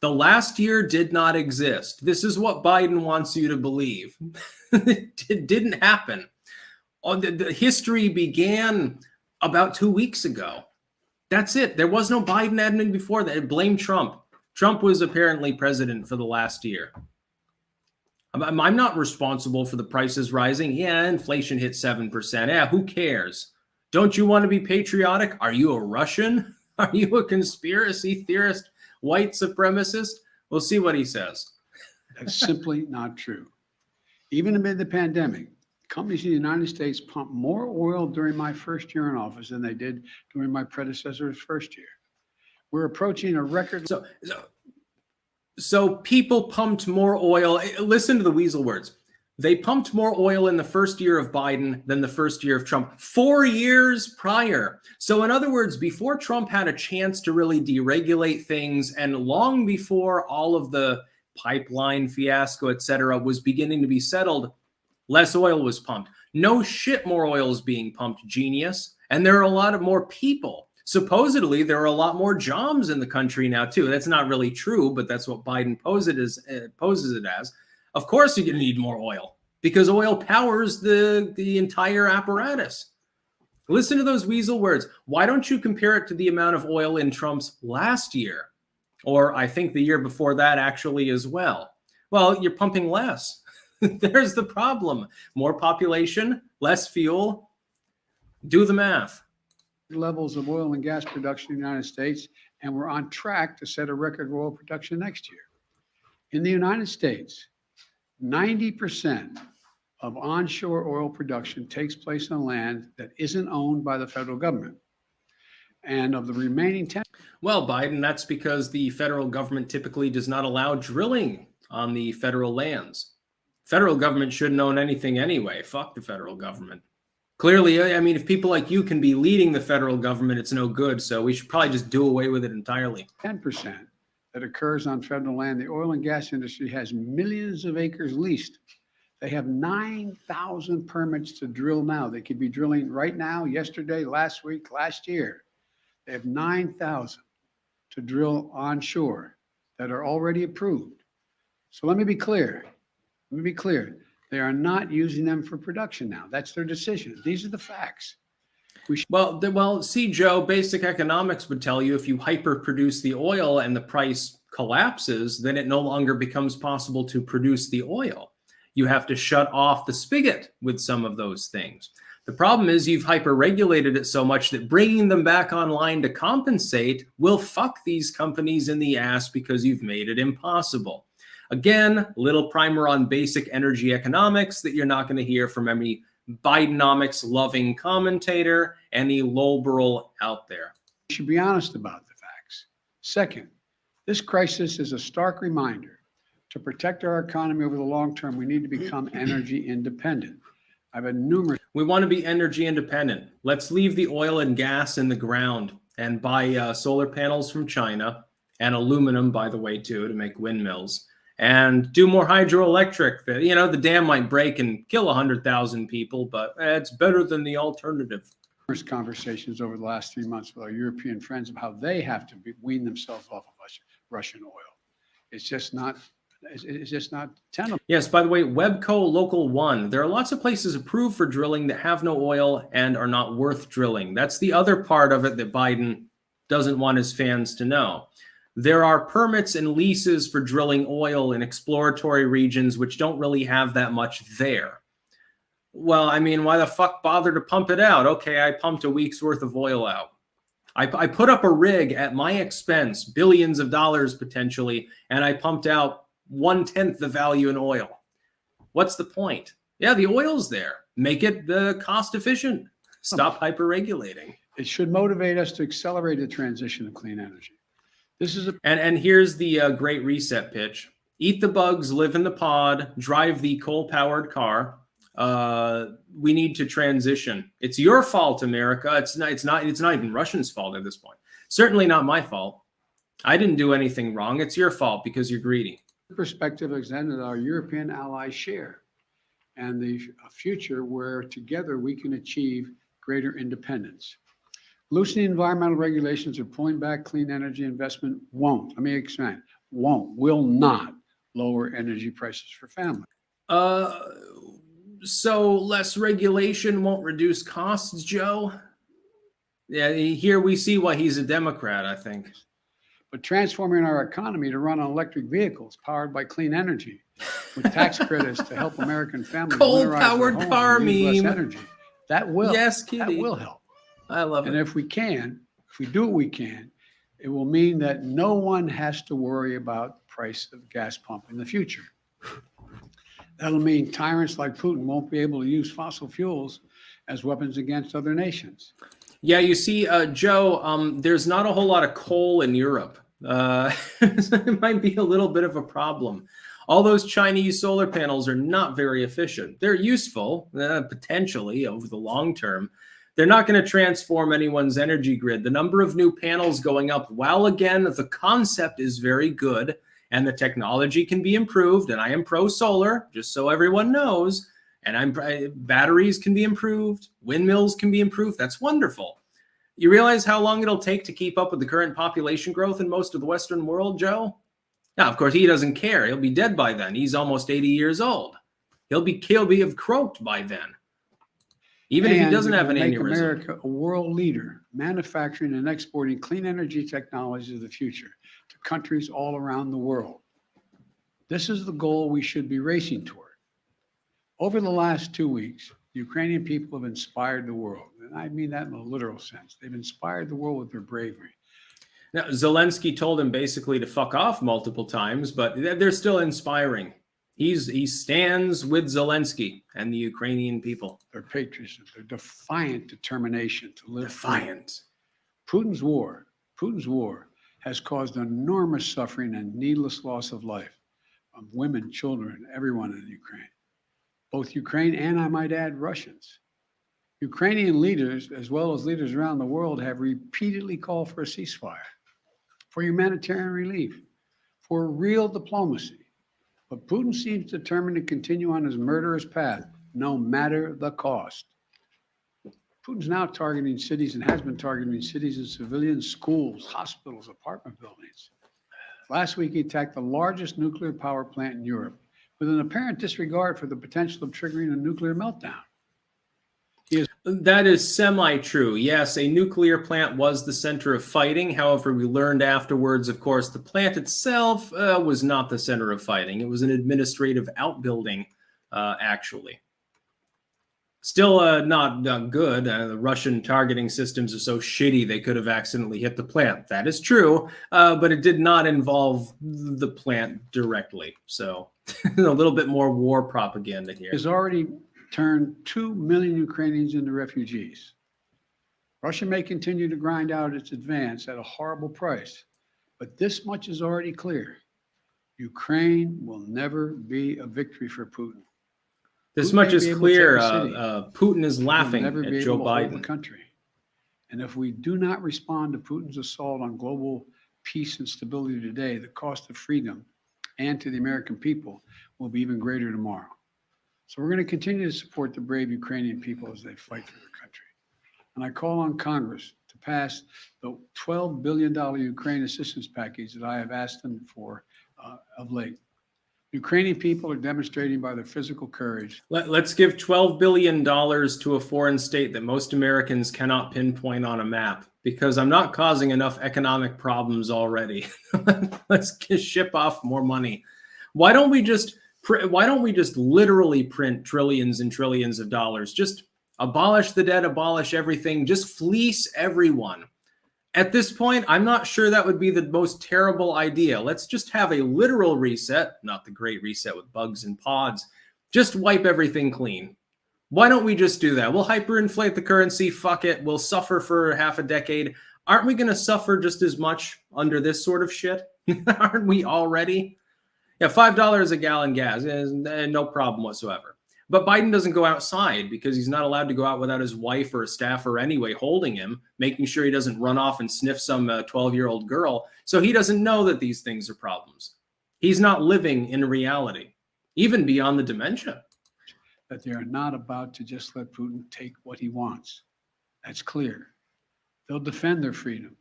the last year did not exist. This is what Biden wants you to believe. It didn't happen. The history began about 2 weeks ago. That's it. There was no Biden admin before that. Blame Trump. Trump was apparently president for the last year. I'm not responsible for the prices rising. Yeah, inflation hit 7%. Yeah, who cares? Don't you want to be patriotic? Are you a Russian? Are you a conspiracy theorist, white supremacist? We'll see what he says. That's simply not true. Even amid the pandemic, companies in the United States pumped more oil during my first year in office than they did during my predecessor's first year. We're approaching a record. So people pumped more oil. Listen to the weasel words. They pumped more oil in the first year of Biden than the first year of Trump, 4 years prior. So in other words, before Trump had a chance to really deregulate things, and long before all of the pipeline fiasco, et cetera, was beginning to be settled, less oil was pumped. No shit, more oil is being pumped, genius. And there are a lot of more people. Supposedly, there are a lot more jobs in the country now, too. That's not really true, but that's what Biden poses it as. Of course, you're going to need more oil because oil powers the entire apparatus. Listen to those weasel words. Why don't you compare it to the amount of oil in Trump's last year? Or I think the year before that actually as well. Well, you're pumping less. There's the problem. More population, less fuel. Do the math. Levels of oil and gas production in the United States, and we're on track to set a record of oil production next year. In the United States, 90% of onshore oil production takes place on land that isn't owned by the federal government. And of the remaining 10. Well, Biden, that's because the federal government typically does not allow drilling on the federal lands. Federal government shouldn't own anything anyway. Fuck the federal government. Clearly, I mean, if people like you can be leading the federal government, it's no good. So we should probably just do away with it entirely. 10% that occurs on federal land. The oil and gas industry has millions of acres leased. They have 9,000 permits to drill now. They could be drilling right now, yesterday, last week, last year. They have 9,000 to drill onshore that are already approved. So let me be clear. They are not using them for production now. That's their decision. These are the facts. Well, see, Joe, basic economics would tell you if you hyper-produce the oil and the price collapses, then it no longer becomes possible to produce the oil. You have to shut off the spigot with some of those things. The problem is you've hyper-regulated it so much that bringing them back online to compensate will fuck these companies in the ass because you've made it impossible. Again, little primer on basic energy economics that you're not going to hear from any Bidenomics-loving commentator, any lolberl out there. We should be honest about the facts. Second, this crisis is a stark reminder to protect our economy over the long term, we need to become energy independent. I've had numerous. We want to be energy independent. Let's leave the oil and gas in the ground and buy solar panels from China and aluminum, by the way, too, to make windmills. And do more hydroelectric. You know, the dam might break and kill 100,000 people, but it's better than the alternative. Conversations over the last 3 months with our European friends of how they have to wean themselves off of Russian oil. It's just not tenable. Yes, by the way, Webco Local 1. There are lots of places approved for drilling that have no oil and are not worth drilling. That's the other part of it that Biden doesn't want his fans to know. There are permits and leases for drilling oil in exploratory regions which don't really have that much there. Well, I mean, why the fuck bother to pump it out? Okay, I pumped a week's worth of oil out. I put up a rig at my expense, billions of dollars potentially, and I pumped out 1/10 the value in oil. What's the point? Yeah, the oil's there. Make it cost efficient. Stop hyper-regulating. It should motivate us to accelerate the transition to clean energy. This is and here's the great reset pitch. Eat the bugs, live in the pod, drive the coal-powered car. We need to transition. It's your fault, America. It's not even Russians' fault at this point. Certainly not my fault. I didn't do anything wrong. It's your fault because you're greedy. Perspective extended our European allies share and the future where together we can achieve greater independence. Loosening environmental regulations or pulling back clean energy investment will not lower energy prices for families. So less regulation won't reduce costs, Joe? Yeah, here we see why he's a Democrat, I think. But transforming our economy to run on electric vehicles powered by clean energy with tax credits to help American families coal-powered car meme. Energy. That will. Yes, Kitty. That will help. I love And it. if we do what we can, it will mean that no one has to worry about the price of the gas pump in the future. That'll mean tyrants like Putin won't be able to use fossil fuels as weapons against other nations. Yeah, you see, Joe, there's not a whole lot of coal in Europe. It might be a little bit of a problem. All those Chinese solar panels are not very efficient. They're useful, potentially, over the long term. They're not going to transform anyone's energy grid. The number of new panels going up, while again, the concept is very good and the technology can be improved, and I am pro-solar, just so everyone knows, and batteries can be improved, windmills can be improved. That's wonderful. You realize how long it'll take to keep up with the current population growth in most of the Western world, Joe? Now, of course, he doesn't care. He'll be dead by then. He's almost 80 years old. He'll be have croaked by then. Even if he doesn't have an aneurysm. Make America a world leader, manufacturing and exporting clean energy technologies of the future to countries all around the world. This is the goal we should be racing toward. Over the last 2 weeks, the Ukrainian people have inspired the world. And I mean that in a literal sense. They've inspired the world with their bravery. Now, Zelensky told him basically to fuck off multiple times, but they're still inspiring. He stands with Zelensky and the Ukrainian people. Their patriotism, their defiant determination to live Defiant. free. Putin's war has caused enormous suffering and needless loss of life of women, children, everyone in Ukraine. Both Ukraine and, I might add, Russians. Ukrainian leaders, as well as leaders around the world, have repeatedly called for a ceasefire, for humanitarian relief, for real diplomacy. But Putin seems determined to continue on his murderous path, no matter the cost. Putin's now targeting cities and has been targeting cities and civilians, schools, hospitals, apartment buildings. Last week, he attacked the largest nuclear power plant in Europe with an apparent disregard for the potential of triggering a nuclear meltdown. That is semi-true. Yes, a nuclear plant was the center of fighting. However, we learned afterwards, of course, the plant itself was not the center of fighting. It was an administrative outbuilding, actually. Still not good. The Russian targeting systems are so shitty they could have accidentally hit the plant. That is true, but it did not involve the plant directly. So a little bit more war propaganda here. Has already turned 2 million Ukrainians into refugees. Russia may continue to grind out its advance at a horrible price, but this much is already clear. Ukraine will never be a victory for Putin. This much is clear. Putin is laughing at Joe Biden. The country. And if we do not respond to Putin's assault on global peace and stability today, the cost of freedom and to the American people will be even greater tomorrow. So we're going to continue to support the brave Ukrainian people as they fight for their country. And I call on Congress to pass the $12 billion Ukraine assistance package that I have asked them for of late. Ukrainian people are demonstrating by their physical courage. Let's give $12 billion to a foreign state that most Americans cannot pinpoint on a map, because I'm not causing enough economic problems already. Let's ship off more money. Why don't we just literally print trillions and trillions of dollars? Just abolish the debt, abolish everything, just fleece everyone. At this point, I'm not sure that would be the most terrible idea. Let's just have a literal reset, not the great reset with bugs and pods. Just wipe everything clean. Why don't we just do that? We'll hyperinflate the currency. Fuck it. We'll suffer for half a decade. Aren't we going to suffer just as much under this sort of shit? Aren't we already? Yeah, $5 a gallon gas, no problem whatsoever. But Biden doesn't go outside because he's not allowed to go out without his wife or a staffer anyway holding him, making sure he doesn't run off and sniff some 12-year-old girl. So he doesn't know that these things are problems. He's not living in reality, even beyond the dementia. That they are not about to just let Putin take what he wants. That's clear. They'll defend their freedom,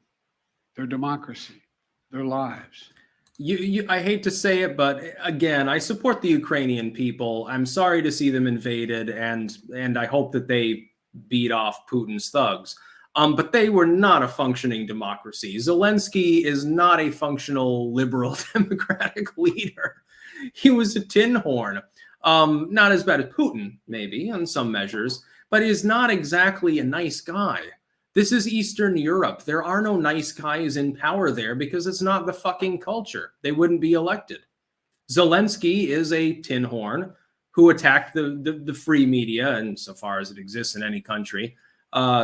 their democracy, their lives. I hate to say it, but again, I support the Ukrainian people. I'm sorry to see them invaded, and I hope that they beat off Putin's thugs. But they were not a functioning democracy. Zelensky is not a functional liberal democratic leader. He was a tin horn. Not as bad as Putin, maybe, on some measures, but he's not exactly a nice guy. This is Eastern Europe. There are no nice guys in power there because it's not the fucking culture. They wouldn't be elected. Zelensky is a tin horn who attacked the free media, and so far as it exists in any country,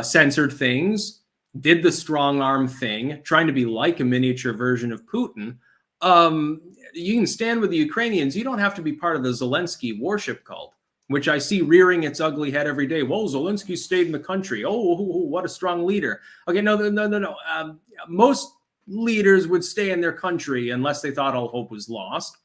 censored things, did the strong arm thing, trying to be like a miniature version of Putin. You can stand with the Ukrainians. You don't have to be part of the Zelensky worship cult, which I see rearing its ugly head every day. Well, Zelensky stayed in the country. Oh, what a strong leader. Okay, no. Most leaders would stay in their country unless they thought all hope was lost.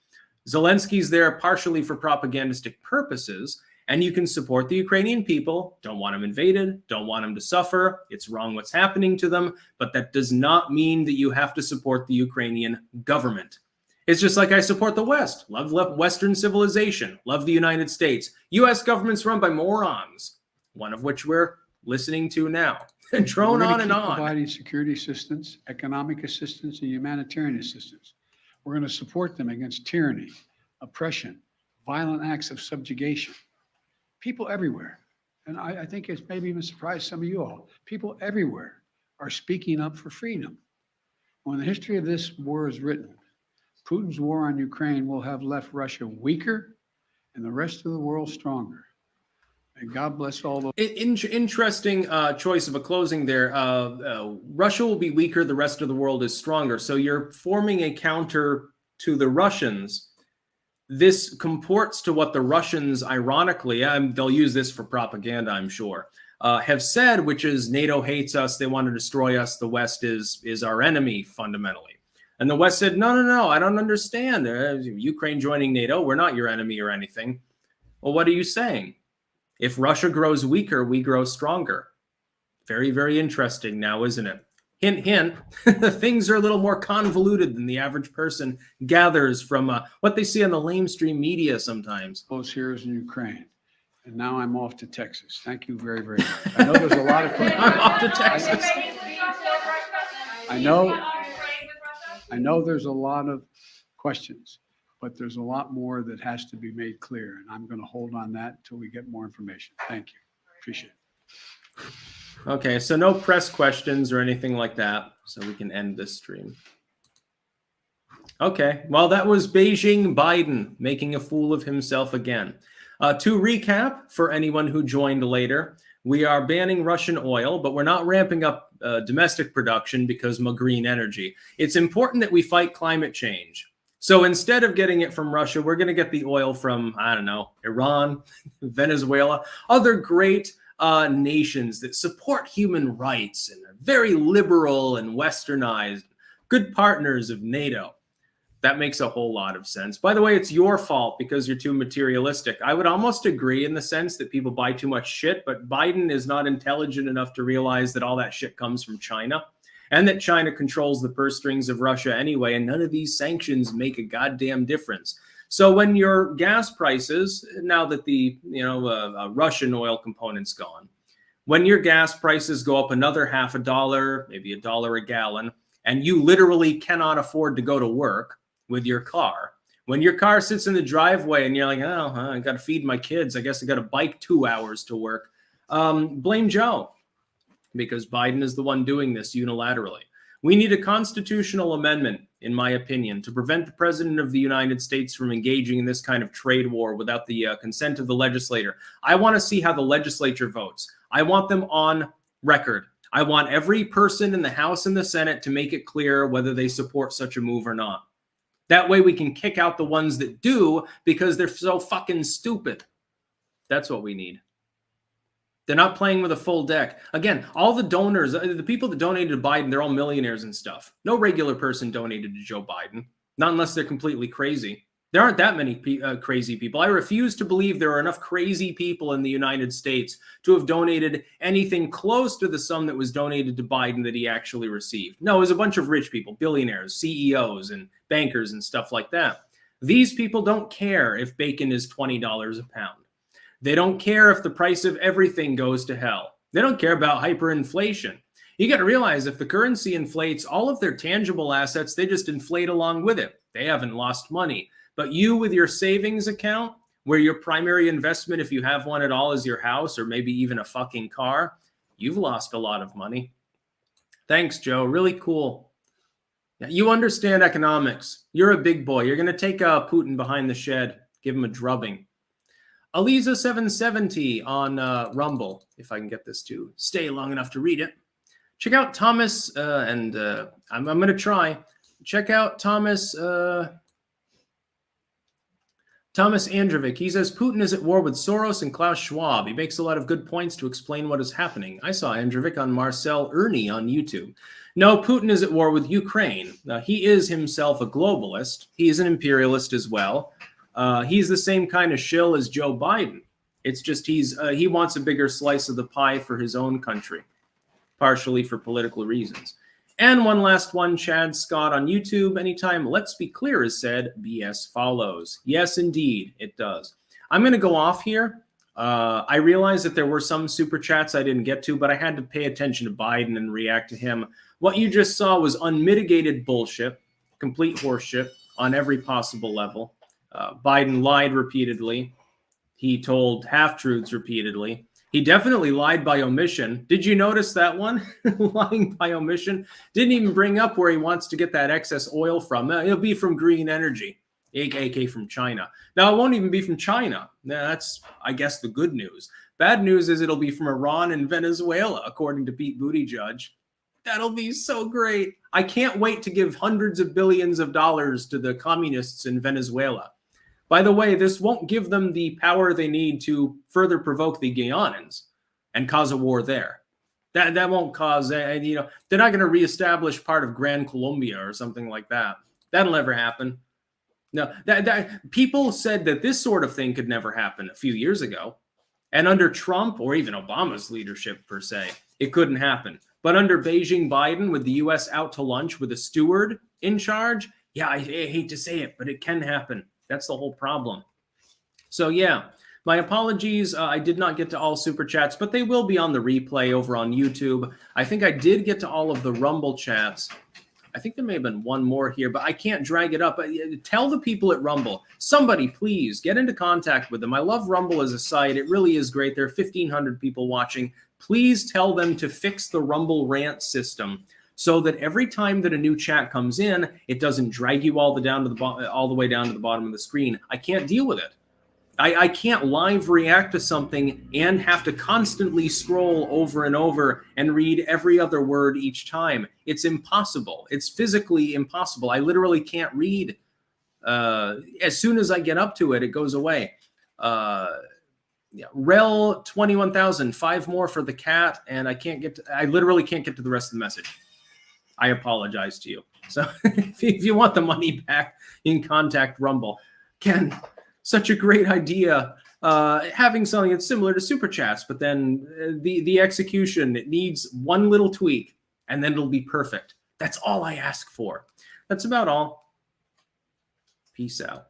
Zelensky's there partially for propagandistic purposes, and you can support the Ukrainian people. Don't want them invaded, don't want them to suffer. It's wrong what's happening to them, but that does not mean that you have to support the Ukrainian government. It's just like I support the West, love Western civilization, love the United States. U.S. government's run by morons, one of which we're listening to now. And drone on and on. Providing security assistance, economic assistance, and humanitarian assistance. We're going to support them against tyranny, oppression, violent acts of subjugation. People everywhere, and I think it's maybe even surprised some of you all, people everywhere are speaking up for freedom. When the history of this war is written, Putin's war on Ukraine will have left Russia weaker and the rest of the world stronger. And God bless all those. Interesting choice of a closing there. Russia will be weaker, the rest of the world is stronger. So you're forming a counter to the Russians. This comports to what the Russians, ironically, they'll use this for propaganda, I'm sure, have said, which is NATO hates us, they want to destroy us, the West is our enemy, fundamentally. And the West said, no, I don't understand. Ukraine joining NATO, we're not your enemy or anything. Well, what are you saying? If Russia grows weaker, we grow stronger. Very, very interesting now, isn't it? Hint, hint, things are a little more convoluted than the average person gathers from what they see on the lamestream media sometimes. Those heroes in Ukraine. And now I'm off to Texas. Thank you very, very much. I know there's a lot of questions. I'm off to Texas. I know there's a lot of questions, but there's a lot more that has to be made clear. And I'm going to hold on that until we get more information. Thank you. Appreciate it. Okay, so no press questions or anything like that, so we can end this stream. Okay, well, that was Beijing Biden making a fool of himself again. To recap, for anyone who joined later, we are banning Russian oil, but we're not ramping up domestic production because of green energy. It's important that we fight climate change. So instead of getting it from Russia, we're going to get the oil from, I don't know, Iran, Venezuela, other great nations that support human rights and are very liberal and westernized, good partners of NATO. That makes a whole lot of sense. By the way, it's your fault because you're too materialistic. I would almost agree in the sense that people buy too much shit, but Biden is not intelligent enough to realize that all that shit comes from China and that China controls the purse strings of Russia anyway, and none of these sanctions make a goddamn difference. So when your gas prices, now that the Russian oil component's gone, when your gas prices go up another $0.50, maybe $1 a gallon, and you literally cannot afford to go to work with your car, when your car sits in the driveway and you're like, oh, I got to feed my kids, I guess I got to bike 2 hours to work, blame Joe, because Biden is the one doing this unilaterally. We need a constitutional amendment, in my opinion, to prevent the president of the United States from engaging in this kind of trade war without the consent of the legislator. I want to see how the legislature votes. I want them on record. I want every person in the House and the Senate to make it clear whether they support such a move or not. That way we can kick out the ones that do because they're so fucking stupid. That's what we need. They're not playing with a full deck. Again, all the donors, the people that donated to Biden, they're all millionaires and stuff. No regular person donated to Joe Biden, not unless they're completely crazy. There aren't that many crazy people. I refuse to believe there are enough crazy people in the United States to have donated anything close to the sum that was donated to Biden that he actually received. No, it was a bunch of rich people, billionaires, CEOs, and bankers and stuff like that. These people don't care if bacon is $20 a pound. They don't care if the price of everything goes to hell. They don't care about hyperinflation. You got to realize if the currency inflates, all of their tangible assets, they just inflate along with it. They haven't lost money. But you with your savings account, where your primary investment, if you have one at all, is your house or maybe even a fucking car, you've lost a lot of money. Thanks, Joe. Really cool. Yeah, you understand economics. You're a big boy. You're going to take Putin behind the shed, give him a drubbing. Aliza770 on Rumble, if I can get this to stay long enough to read it. Check out Thomas, I'm going to try. Check out Thomas Androvic. He says, Putin is at war with Soros and Klaus Schwab. He makes a lot of good points to explain what is happening. I saw Androvic on Marcel Ernie on YouTube. No, Putin is at war with Ukraine. He is himself a globalist. He is an imperialist as well. He's the same kind of shill as Joe Biden. It's just he wants a bigger slice of the pie for his own country, partially for political reasons. And one last one, Chad Scott on YouTube. Anytime let's be clear is said, BS follows. Yes, indeed, it does. I'm going to go off here. I realized that there were some super chats I didn't get to, but I had to pay attention to Biden and react to him. What you just saw was unmitigated bullshit, complete horseshit on every possible level. Biden lied repeatedly. He told half-truths repeatedly. He definitely lied by omission. Did you notice that one? Lying by omission. Didn't even bring up where he wants to get that excess oil from. It'll be from green energy, aka from China. Now, it won't even be from China. That's, I guess, the good news. Bad news is it'll be from Iran and Venezuela, according to Pete Buttigieg. That'll be so great. I can't wait to give hundreds of billions of dollars to the communists in Venezuela. By the way, this won't give them the power they need to further provoke the Guyanans and cause a war there. That won't cause, they're not going to reestablish part of Gran Colombia or something like that. That'll never happen. No, people said that this sort of thing could never happen a few years ago. And under Trump or even Obama's leadership per se, it couldn't happen. But under Beijing Biden, with the U.S. out to lunch with a steward in charge, yeah, I hate to say it, but it can happen. That's the whole problem. So yeah, my apologies. I did not get to all super chats, but they will be on the replay over on YouTube. I think I did get to all of the Rumble chats. I think there may have been one more here, but I can't drag it up. Tell the people at Rumble, somebody please get into contact with them. I love Rumble as a site. It really is great. There are 1,500 people watching. Please tell them to fix the Rumble rant system, so that every time that a new chat comes in, it doesn't drag you all the way down to the bottom of the screen. I can't deal with it. I can't live react to something and have to constantly scroll over and over and read every other word each time. It's impossible. It's physically impossible. I literally can't read. As soon as I get up to it, it goes away. Rel 21,000, 5 more for the cat, and I literally can't get to the rest of the message. I apologize to you. So if you want the money back, you can contact Rumble. Ken, such a great idea. Having something that's similar to Super Chats, but then the execution, it needs one little tweak, and then it'll be perfect. That's all I ask for. That's about all. Peace out.